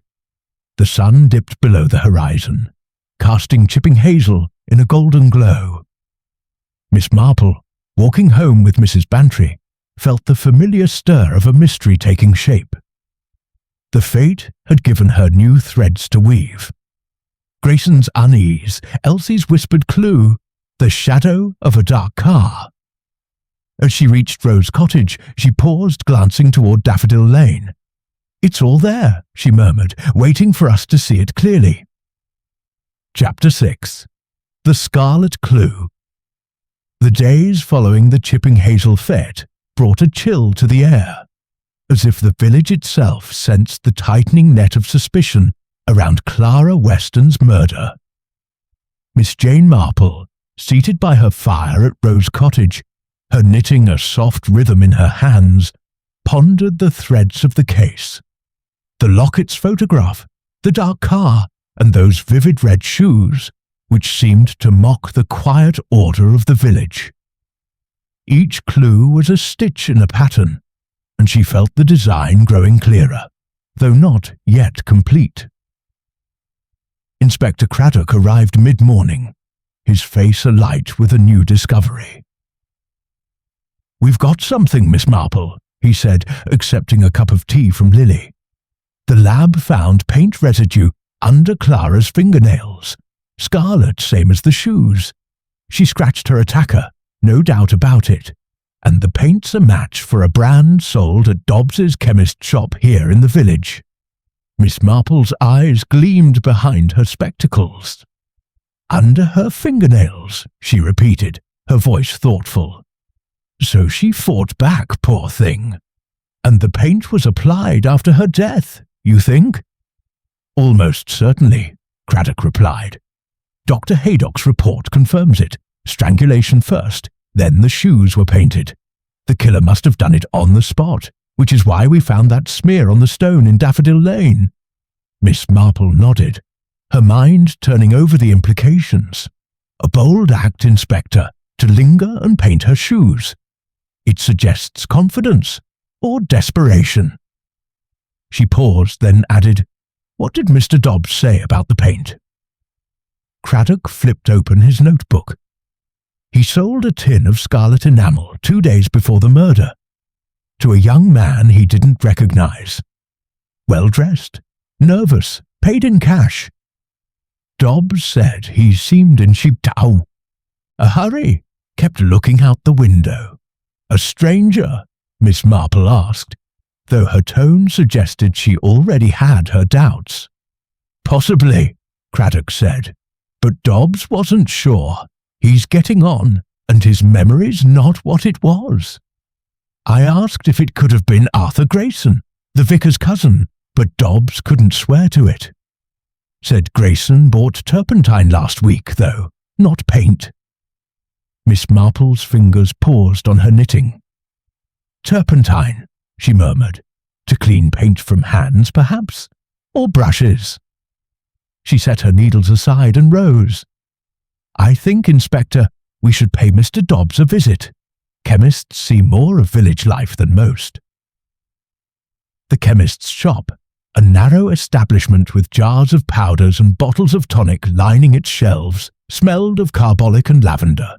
The sun dipped below the horizon, casting Chipping Hazel in a golden glow. Miss Marple, walking home with Mrs. Bantry, felt the familiar stir of a mystery taking shape. The fate had given her new threads to weave. Grayson's unease, Elsie's whispered clue, the shadow of a dark car. As she reached Rose Cottage, she paused, glancing toward Daffodil Lane. "It's all there," she murmured, waiting for us to see it clearly. Chapter 6. The Scarlet Clue. The days following the Chipping Hazel fete brought a chill to the air, as if the village itself sensed the tightening net of suspicion around Clara Weston's murder. Miss Jane Marple, seated by her fire at Rose Cottage, her knitting a soft rhythm in her hands, pondered the threads of the case. The locket's photograph, the dark car, and those vivid red shoes, which seemed to mock the quiet order of the village. Each clue was a stitch in a pattern, and she felt the design growing clearer, though not yet complete. Inspector Craddock arrived mid-morning, his face alight with a new discovery. "We've got something, Miss Marple," he said, accepting a cup of tea from Lily. "The lab found paint residue under Clara's fingernails, scarlet, same as the shoes. She scratched her attacker, no doubt about it, and the paint's a match for a brand sold at Dobbs's chemist shop here in the village." Miss Marple's eyes gleamed behind her spectacles. "Under her fingernails," she repeated, her voice thoughtful. "So she fought back, poor thing. And the paint was applied after her death, you think?" "Almost certainly," Craddock replied. "Dr. Haydock's report confirms it. Strangulation first, then the shoes were painted. The killer must have done it on the spot, which is why we found that smear on the stone in Daffodil Lane." Miss Marple nodded, her mind turning over the implications. A bold act, Inspector, to linger and paint her shoes. It suggests confidence or desperation. She paused, then added, "What did Mr. Dobbs say about the paint?" Craddock flipped open his notebook. "He sold a tin of scarlet enamel 2 days before the murder. to a young man he didn't recognize. Well-dressed, nervous, paid in cash. Dobbs said he seemed in Sheeptown. A hurry, kept looking out the window. A stranger? Miss Marple asked, though her tone suggested she already had her doubts. Possibly, Craddock said, but Dobbs wasn't sure. He's getting on, and his memory's not what it was. I asked if it could have been Arthur Grayson, the vicar's cousin, but Dobbs couldn't swear to it. Said Grayson bought turpentine last week, though, not paint. Miss Marple's fingers paused on her knitting. Turpentine, she murmured. To clean paint from hands, perhaps? Or brushes? She set her needles aside and rose. I think, Inspector, we should pay Mr. Dobbs a visit. Chemists see more of village life than most. The chemist's shop, a narrow establishment with jars of powders and bottles of tonic lining its shelves, smelled of carbolic and lavender.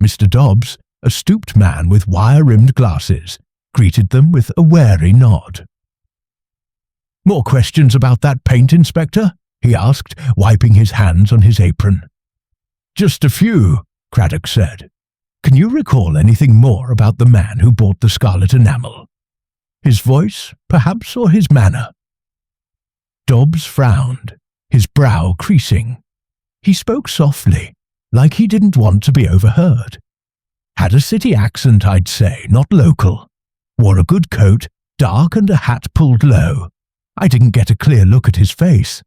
Mr. Dobbs, a stooped man with wire-rimmed glasses, greeted them with a wary nod. More questions about that paint, Inspector? He asked, wiping his hands on his apron. Just a few, Craddock said. Can you recall anything more about the man who bought the scarlet enamel? His voice, perhaps, or his manner? Dobbs frowned, his brow creasing. He spoke softly, like he didn't want to be overheard. Had a city accent, I'd say, not local. Wore a good coat, dark, and a hat pulled low. I didn't get a clear look at his face.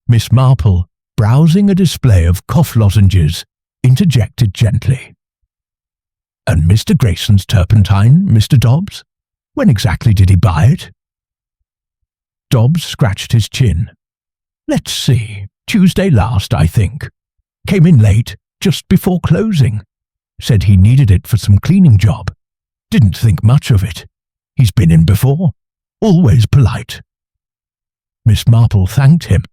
Miss Marple, browsing a display of cough lozenges, interjected gently. And Mr. Grayson's turpentine, Mr. Dobbs? When exactly did he buy it? Dobbs scratched his chin. Let's see, Tuesday last, I think. Came in late, just before closing. Said he needed it for some cleaning job. Didn't think much of it. He's been in before. Always polite. Miss Marple thanked him,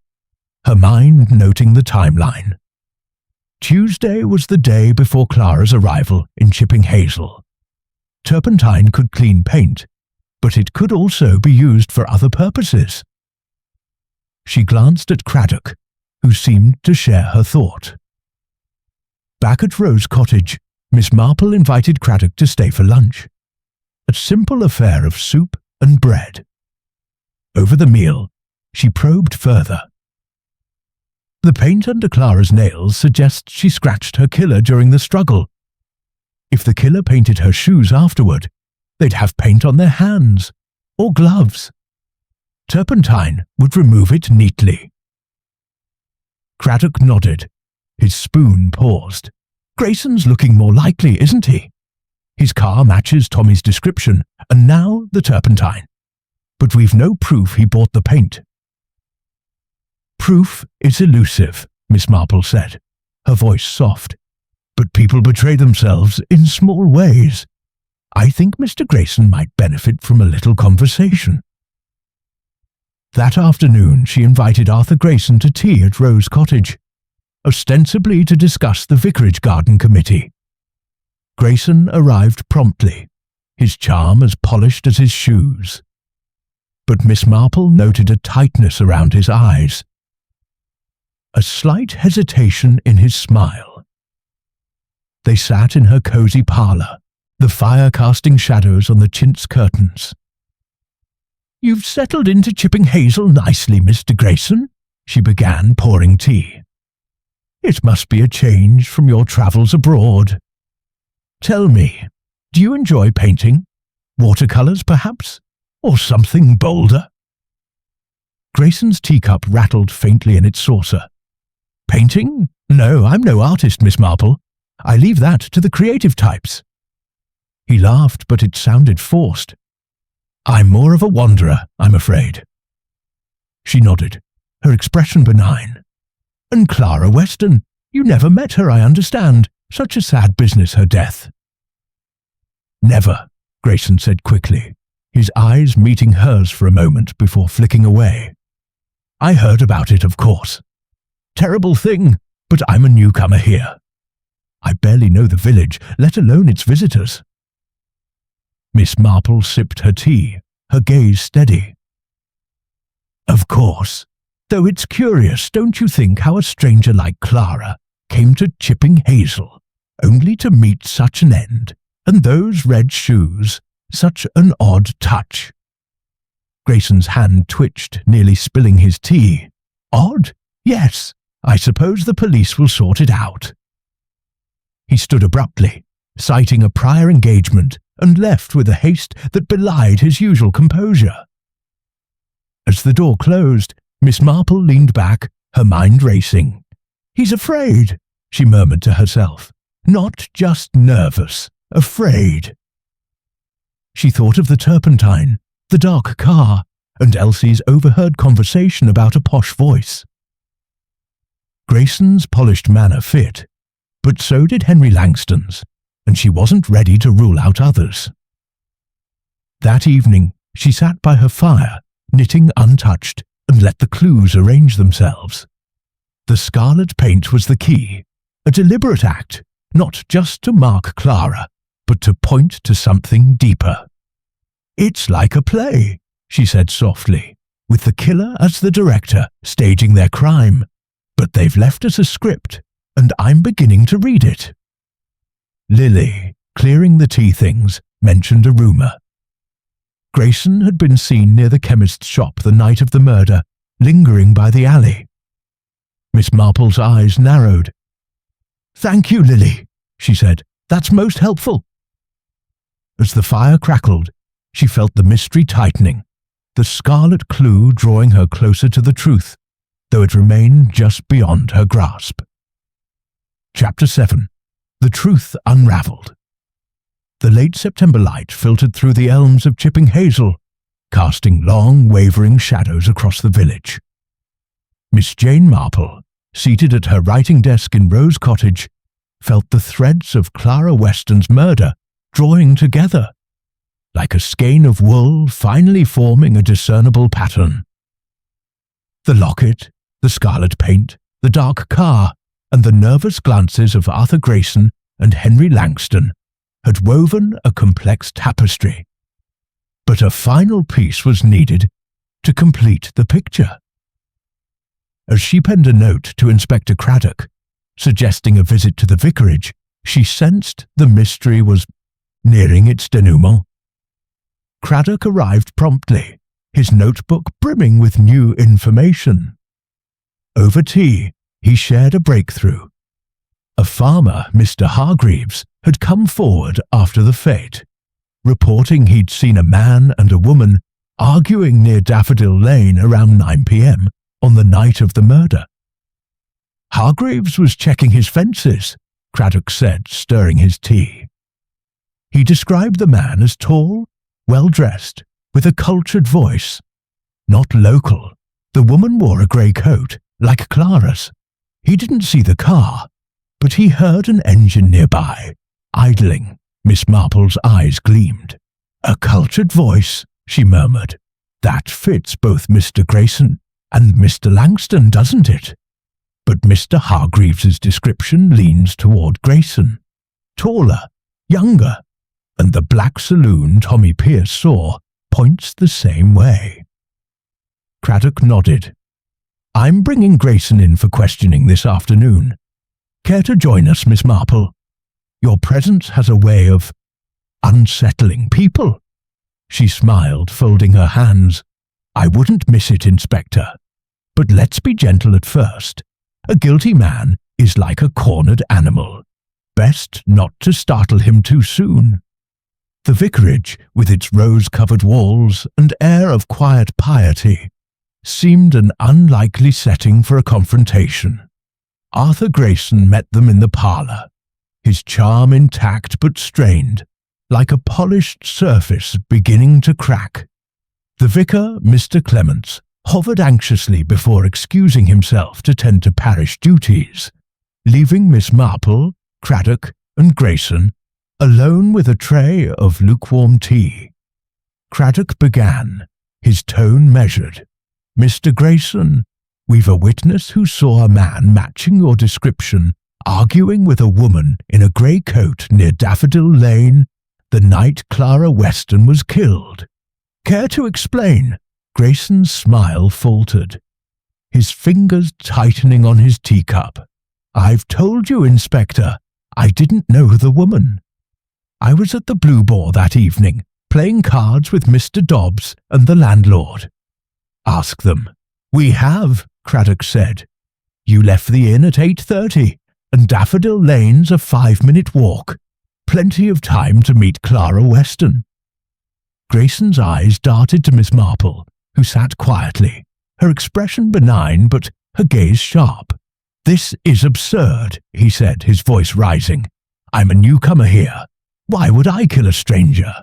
her mind noting the timeline. Tuesday was the day before Clara's arrival in Chipping Hazel. Turpentine could clean paint, but it could also be used for other purposes. She glanced at Craddock, who seemed to share her thought. Back at Rose Cottage, Miss Marple invited Craddock to stay for lunch. A simple affair of soup and bread. Over the meal, she probed further. The paint under Clara's nails suggests she scratched her killer during the struggle. If the killer painted her shoes afterward, they'd have paint on their hands, or gloves. Turpentine would remove it neatly. Craddock nodded. His spoon paused. Grayson's looking more likely, isn't he? His car matches Tommy's description, and now the turpentine. But we've no proof he bought the paint. Proof is elusive, Miss Marple said, her voice soft. But people betray themselves in small ways. I think Mr. Grayson might benefit from a little conversation. That afternoon she invited Arthur Grayson to tea at Rose Cottage, ostensibly to discuss the Vicarage Garden Committee. Grayson arrived promptly, his charm as polished as his shoes. But Miss Marple noted a tightness around his eyes, a slight hesitation in his smile. They sat in her cosy parlour, the fire casting shadows on the chintz curtains. "You've settled into Chipping Hazel nicely, Mr. Grayson," she began, pouring tea. "It must be a change from your travels abroad. Tell me, do you enjoy painting? Watercolours, perhaps? Or something bolder?" Grayson's teacup rattled faintly in its saucer. "Painting? No, I'm no artist, Miss Marple. I leave that to the creative types." He laughed, but it sounded forced. "I'm more of a wanderer, I'm afraid." She nodded, her expression benign. "And Clara Weston? You never met her, I understand. Such a sad business, her death." "Never," Grayson said quickly, his eyes meeting hers for a moment before flicking away. "I heard about it, of course. Terrible thing, but I'm a newcomer here. I barely know the village, let alone its visitors." Miss Marple sipped her tea, her gaze steady. Of course. Though it's curious, don't you think, how a stranger like Clara came to Chipping Hazel, only to meet such an end, and those red shoes, such an odd touch. Grayson's hand twitched, nearly spilling his tea. Odd? Yes. I suppose the police will sort it out. He stood abruptly, citing a prior engagement, and left with a haste that belied his usual composure. As the door closed, Miss Marple leaned back, her mind racing. He's afraid, she murmured to herself. Not just nervous, afraid. She thought of the turpentine, the dark car, and Elsie's overheard conversation about a posh voice. Grayson's polished manner fit, but so did Henry Langston's, and she wasn't ready to rule out others. That evening, she sat by her fire, knitting untouched, and let the clues arrange themselves. The scarlet paint was the key, a deliberate act, not just to mark Clara, but to point to something deeper. It's like a play, she said softly, with the killer as the director staging their crime, but they've left us a script, and I'm beginning to read it. Lily, clearing the tea things, mentioned a rumour. Grayson had been seen near the chemist's shop the night of the murder, lingering by the alley. Miss Marple's eyes narrowed. Thank you, Lily, she said. That's most helpful. As the fire crackled, she felt the mystery tightening, the scarlet clue drawing her closer to the truth, though it remained just beyond her grasp. Chapter 7. The Truth Unravelled. The late September light filtered through the elms of Chipping Hazel, casting long, wavering shadows across the village. Miss Jane Marple, seated at her writing desk in Rose Cottage, felt the threads of Clara Weston's murder drawing together, like a skein of wool finally forming a discernible pattern. The locket, the scarlet paint, the dark car, and the nervous glances of Arthur Grayson and Henry Langston had woven a complex tapestry. But a final piece was needed to complete the picture. As she penned a note to Inspector Craddock, suggesting a visit to the vicarage, she sensed the mystery was nearing its denouement. Craddock arrived promptly, his notebook brimming with new information. Over tea, he shared a breakthrough. A farmer, Mr. Hargreaves, had come forward after the fete, reporting he'd seen a man and a woman arguing near Daffodil Lane around 9 p.m. on the night of the murder. Hargreaves was checking his fences, Craddock said, stirring his tea. He described the man as tall, well-dressed, with a cultured voice. Not local. The woman wore a grey coat, like Clara's. He didn't see the car, but he heard an engine nearby, idling. Miss Marple's eyes gleamed. A cultured voice, she murmured. That fits both Mr. Grayson and Mr. Langston, doesn't it? But Mr. Hargreaves's description leans toward Grayson. Taller, younger, and the black saloon Tommy Pierce saw points the same way. Craddock nodded. I'm bringing Grayson in for questioning this afternoon. Care to join us, Miss Marple? Your presence has a way of unsettling people. She smiled, folding her hands. I wouldn't miss it, Inspector. But let's be gentle at first. A guilty man is like a cornered animal. Best not to startle him too soon. The vicarage, with its rose-covered walls and air of quiet piety, seemed an unlikely setting for a confrontation. Arthur Grayson met them in the parlour, his charm intact but strained, like a polished surface beginning to crack. The vicar, Mr. Clements, hovered anxiously before excusing himself to tend to parish duties, leaving Miss Marple, Craddock, and Grayson alone with a tray of lukewarm tea. Craddock began, his tone measured. Mr. Grayson, we've a witness who saw a man matching your description arguing with a woman in a grey coat near Daffodil Lane the night Clara Weston was killed. Care to explain?" Grayson's smile faltered, his fingers tightening on his teacup. "I've told you, Inspector. I didn't know the woman. I was at the Blue Boar that evening, playing cards with Mr. Dobbs and the landlord." "Ask them." "We have," Craddock said. "You left the inn at 8:30, and Daffodil Lane's a 5-minute walk. Plenty of time to meet Clara Weston." Grayson's eyes darted to Miss Marple, who sat quietly, her expression benign but her gaze sharp. "This is absurd," he said, his voice rising. "I'm a newcomer here. Why would I kill a stranger?"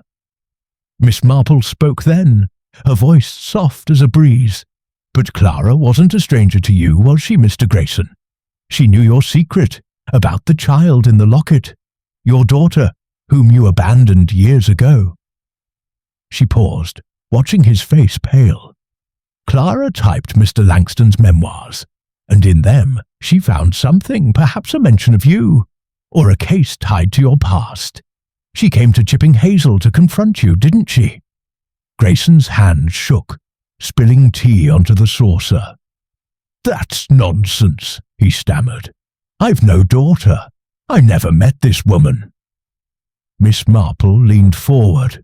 Miss Marple spoke then, her voice soft as a breeze. "But Clara wasn't a stranger to you, was she, Mr. Grayson? She knew your secret, about the child in the locket, your daughter, whom you abandoned years ago." She paused, watching his face pale. "Clara typed Mr. Langston's memoirs, and in them she found something, perhaps a mention of you, or a case tied to your past. She came to Chipping Hazel to confront you, didn't she?" Grayson's hand shook, spilling tea onto the saucer. "That's nonsense," he stammered. "I've no daughter. I never met this woman." Miss Marple leaned forward,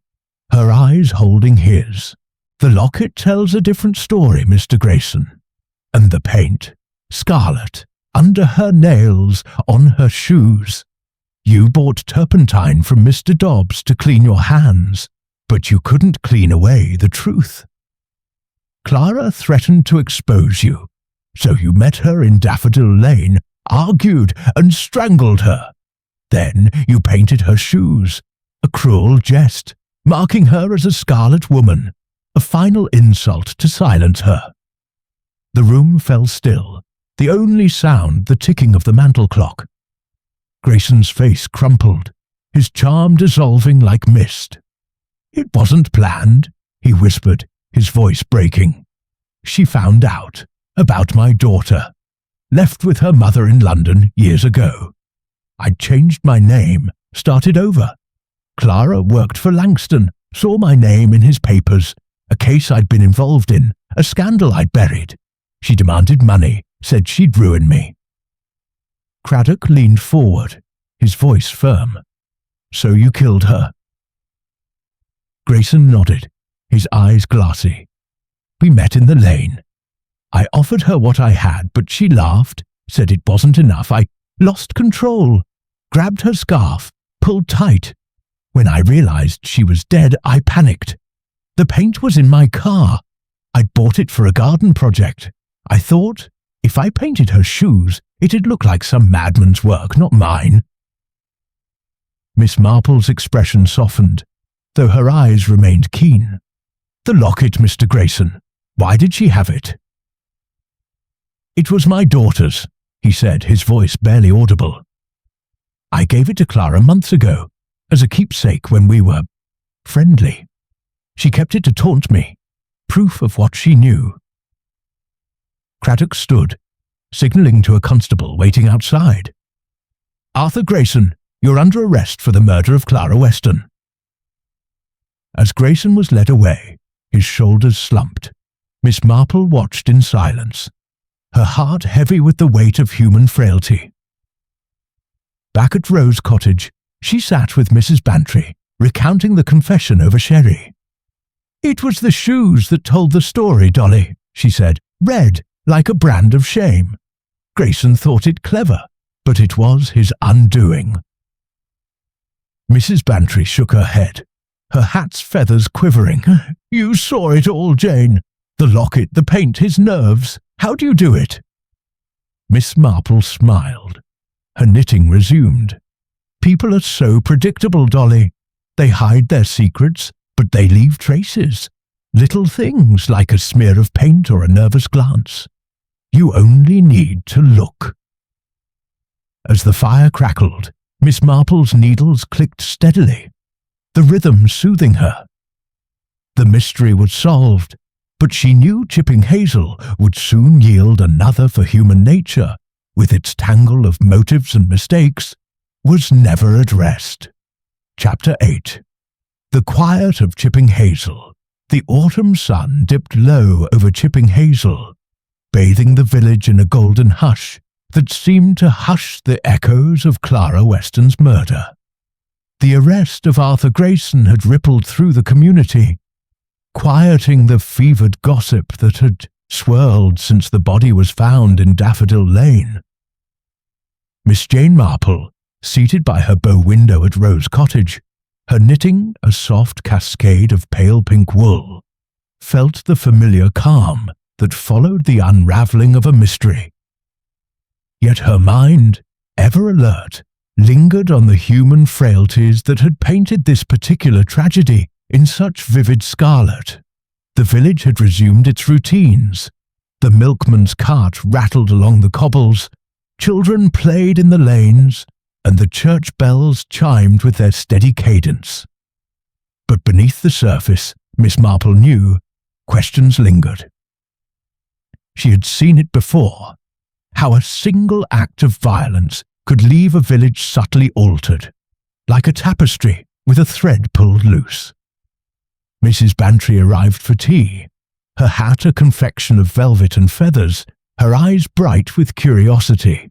her eyes holding his. "The locket tells a different story, Mr. Grayson. And the paint, scarlet, under her nails, on her shoes. You bought turpentine from Mr. Dobbs to clean your hands, but you couldn't clean away the truth. Clara threatened to expose you, so you met her in Daffodil Lane, argued and strangled her. Then you painted her shoes, a cruel jest, marking her as a scarlet woman, a final insult to silence her." The room fell still, the only sound the ticking of the mantel clock. Grayson's face crumpled, his charm dissolving like mist. "It wasn't planned," he whispered, his voice breaking. "She found out about my daughter, left with her mother in London years ago. I'd changed my name, started over. Clara worked for Langston, saw my name in his papers, a case I'd been involved in, a scandal I'd buried. She demanded money, said she'd ruin me." Craddock leaned forward, his voice firm. "So you killed her?" Grayson nodded, his eyes glassy. "We met in the lane. I offered her what I had, but she laughed, said it wasn't enough. I lost control, grabbed her scarf, pulled tight. When I realized she was dead, I panicked. The paint was in my car. I'd bought it for a garden project. I thought, if I painted her shoes, it'd look like some madman's work, not mine." Miss Marple's expression softened, though her eyes remained keen. "The locket, Mr. Grayson. Why did she have it?" "It was my daughter's," he said, his voice barely audible. "I gave it to Clara months ago, as a keepsake when we were friendly. She kept it to taunt me, proof of what she knew." Craddock stood, signalling to a constable waiting outside. "Arthur Grayson, you're under arrest for the murder of Clara Weston." As Grayson was led away, his shoulders slumped. Miss Marple watched in silence, her heart heavy with the weight of human frailty. Back at Rose Cottage, she sat with Mrs. Bantry, recounting the confession over sherry. "It was the shoes that told the story, Dolly," she said, "red, like a brand of shame. Grayson thought it clever, but it was his undoing." Mrs. Bantry shook her head, her hat's feathers quivering. "You saw it all, Jane. The locket, the paint, his nerves. How do you do it?" Miss Marple smiled. Her knitting resumed. "People are so predictable, Dolly. They hide their secrets, but they leave traces. Little things like a smear of paint or a nervous glance. You only need to look." As the fire crackled, Miss Marple's needles clicked steadily, the rhythm soothing her. The mystery was solved, but she knew Chipping Hazel would soon yield another, for human nature, with its tangle of motives and mistakes, was never addressed. Chapter 8 The quiet of Chipping Hazel. The autumn sun dipped low over Chipping Hazel, bathing the village in a golden hush that seemed to hush the echoes of Clara Weston's murder. The arrest of Arthur Grayson had rippled through the community, quieting the fevered gossip that had swirled since the body was found in Daffodil Lane. Miss Jane Marple, seated by her bow window at Rose Cottage, her knitting a soft cascade of pale pink wool, felt the familiar calm that followed the unravelling of a mystery. Yet her mind, ever alert, lingered on the human frailties that had painted this particular tragedy in such vivid scarlet. The village had resumed its routines. The milkman's cart rattled along the cobbles, children played in the lanes, and the church bells chimed with their steady cadence. But beneath the surface, Miss Marple knew, questions lingered. She had seen it before, how a single act of violence could leave a village subtly altered, like a tapestry with a thread pulled loose. Mrs. Bantry arrived for tea, her hat a confection of velvet and feathers, her eyes bright with curiosity.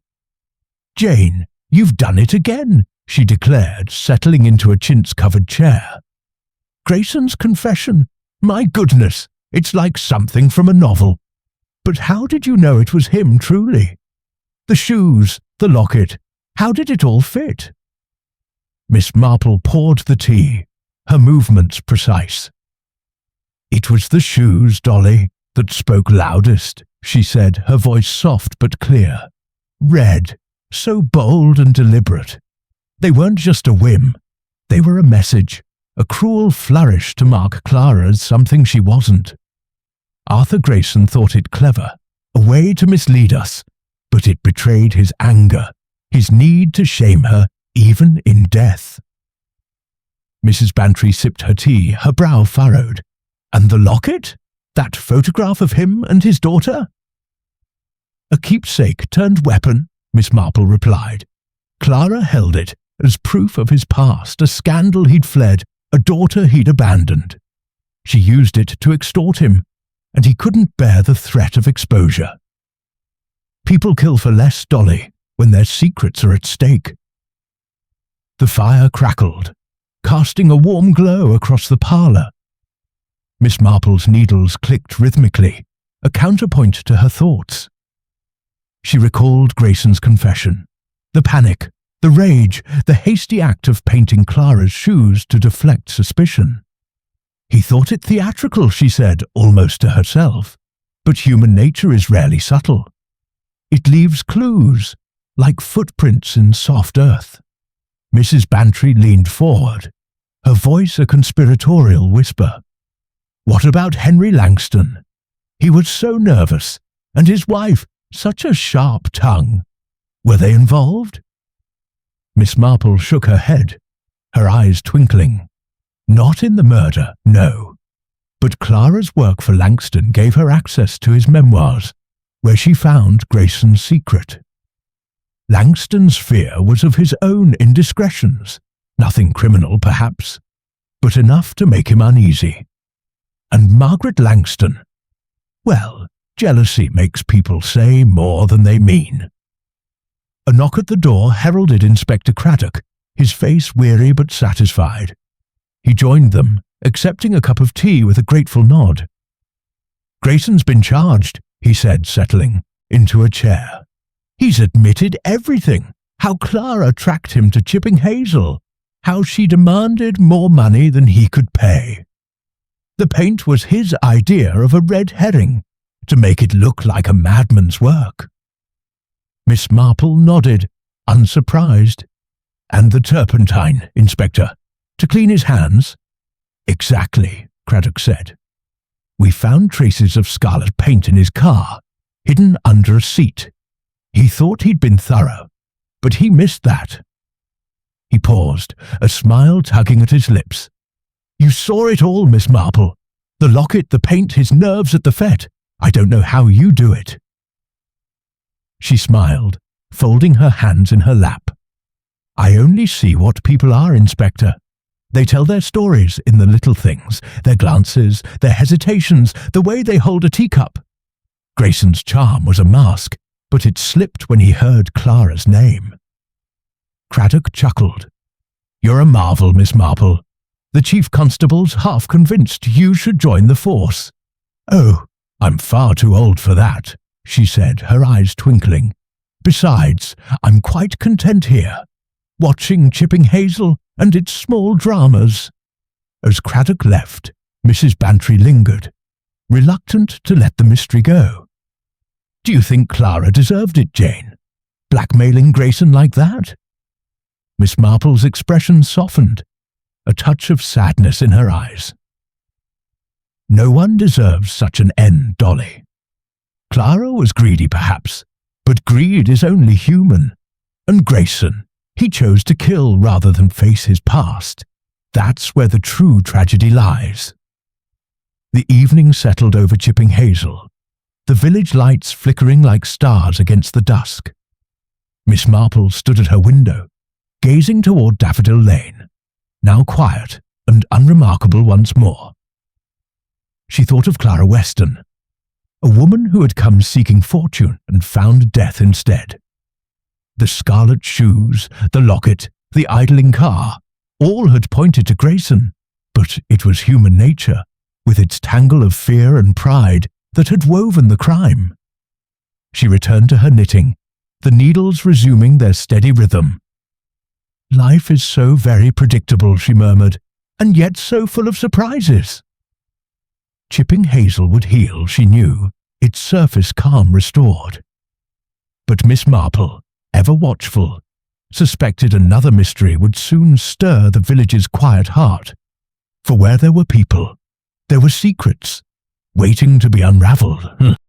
"Jane, you've done it again," she declared, settling into a chintz-covered chair. "Grayson's confession? My goodness, it's like something from a novel. But how did you know it was him truly? The shoes, the locket, how did it all fit?" Miss Marple poured the tea, her movements precise. "It was the shoes, Dolly, that spoke loudest," she said, her voice soft but clear. "Red, so bold and deliberate. They weren't just a whim. They were a message, a cruel flourish to mark Clara as something she wasn't. Arthur Grayson thought it clever, a way to mislead us, but it betrayed his anger, his need to shame her, even in death." Mrs. Bantry sipped her tea, her brow furrowed. "And the locket? That photograph of him and his daughter?" "A keepsake turned weapon," Miss Marple replied. "Clara held it as proof of his past, a scandal he'd fled, a daughter he'd abandoned. She used it to extort him, and he couldn't bear the threat of exposure. People kill for less, Dolly, when their secrets are at stake." The fire crackled, casting a warm glow across the parlour. Miss Marple's needles clicked rhythmically, a counterpoint to her thoughts. She recalled Grayson's confession, the panic, the rage, the hasty act of painting Clara's shoes to deflect suspicion. "He thought it theatrical," she said, almost to herself, "but human nature is rarely subtle. It leaves clues, like footprints in soft earth." Mrs. Bantry leaned forward, her voice a conspiratorial whisper. "What about Henry Langston? He was so nervous, and his wife, such a sharp tongue. Were they involved?" Miss Marple shook her head, her eyes twinkling. "Not in the murder, no. But Clara's work for Langston gave her access to his memoirs, where she found Grayson's secret. Langston's fear was of his own indiscretions, nothing criminal perhaps, but enough to make him uneasy. And Margaret Langston, well, jealousy makes people say more than they mean." A knock at the door heralded Inspector Craddock, his face weary but satisfied. He joined them, accepting a cup of tea with a grateful nod. "Grayson's been charged," he said, settling into a chair. "He's admitted everything. How Clara tracked him to Chipping Hazel, how she demanded more money than he could pay. The paint was his idea of a red herring, to make it look like a madman's work." Miss Marple nodded, unsurprised. "And the turpentine, Inspector, to clean his hands?" "Exactly," Craddock said. "We found traces of scarlet paint in his car, hidden under a seat. He thought he'd been thorough, but he missed that." He paused, a smile tugging at his lips. "You saw it all, Miss Marple. The locket, the paint, his nerves at the fete. I don't know how you do it." She smiled, folding her hands in her lap. "I only see what people are, Inspector. They tell their stories in the little things, their glances, their hesitations, the way they hold a teacup. Grayson's charm was a mask, but it slipped when he heard Clara's name. Craddock chuckled. "You're a marvel, Miss Marple. The Chief Constable's half convinced you should join the force." "Oh, I'm far too old for that," she said, her eyes twinkling. "Besides, I'm quite content here, watching Chipping Hazel and its small dramas." As Craddock left, Mrs. Bantry lingered, reluctant to let the mystery go. "Do you think Clara deserved it, Jane? Blackmailing Grayson like that?" Miss Marple's expression softened, a touch of sadness in her eyes. "No one deserves such an end, Dolly. Clara was greedy, perhaps, but greed is only human. And Grayson, he chose to kill rather than face his past. That's where the true tragedy lies." The evening settled over Chipping Hazel, the village lights flickering like stars against the dusk. Miss Marple stood at her window, gazing toward Daffodil Lane, now quiet and unremarkable once more. She thought of Clara Weston, a woman who had come seeking fortune and found death instead. The scarlet shoes, the locket, the idling car, all had pointed to Grayson, but it was human nature, with its tangle of fear and pride, that had woven the crime. She returned to her knitting, the needles resuming their steady rhythm. "Life is so very predictable," she murmured, "and yet so full of surprises." Chipping Hazel would heal, she knew, its surface calm restored. But Miss Marple, ever watchful, suspected another mystery would soon stir the village's quiet heart. For where there were people, there were secrets, waiting to be unravelled.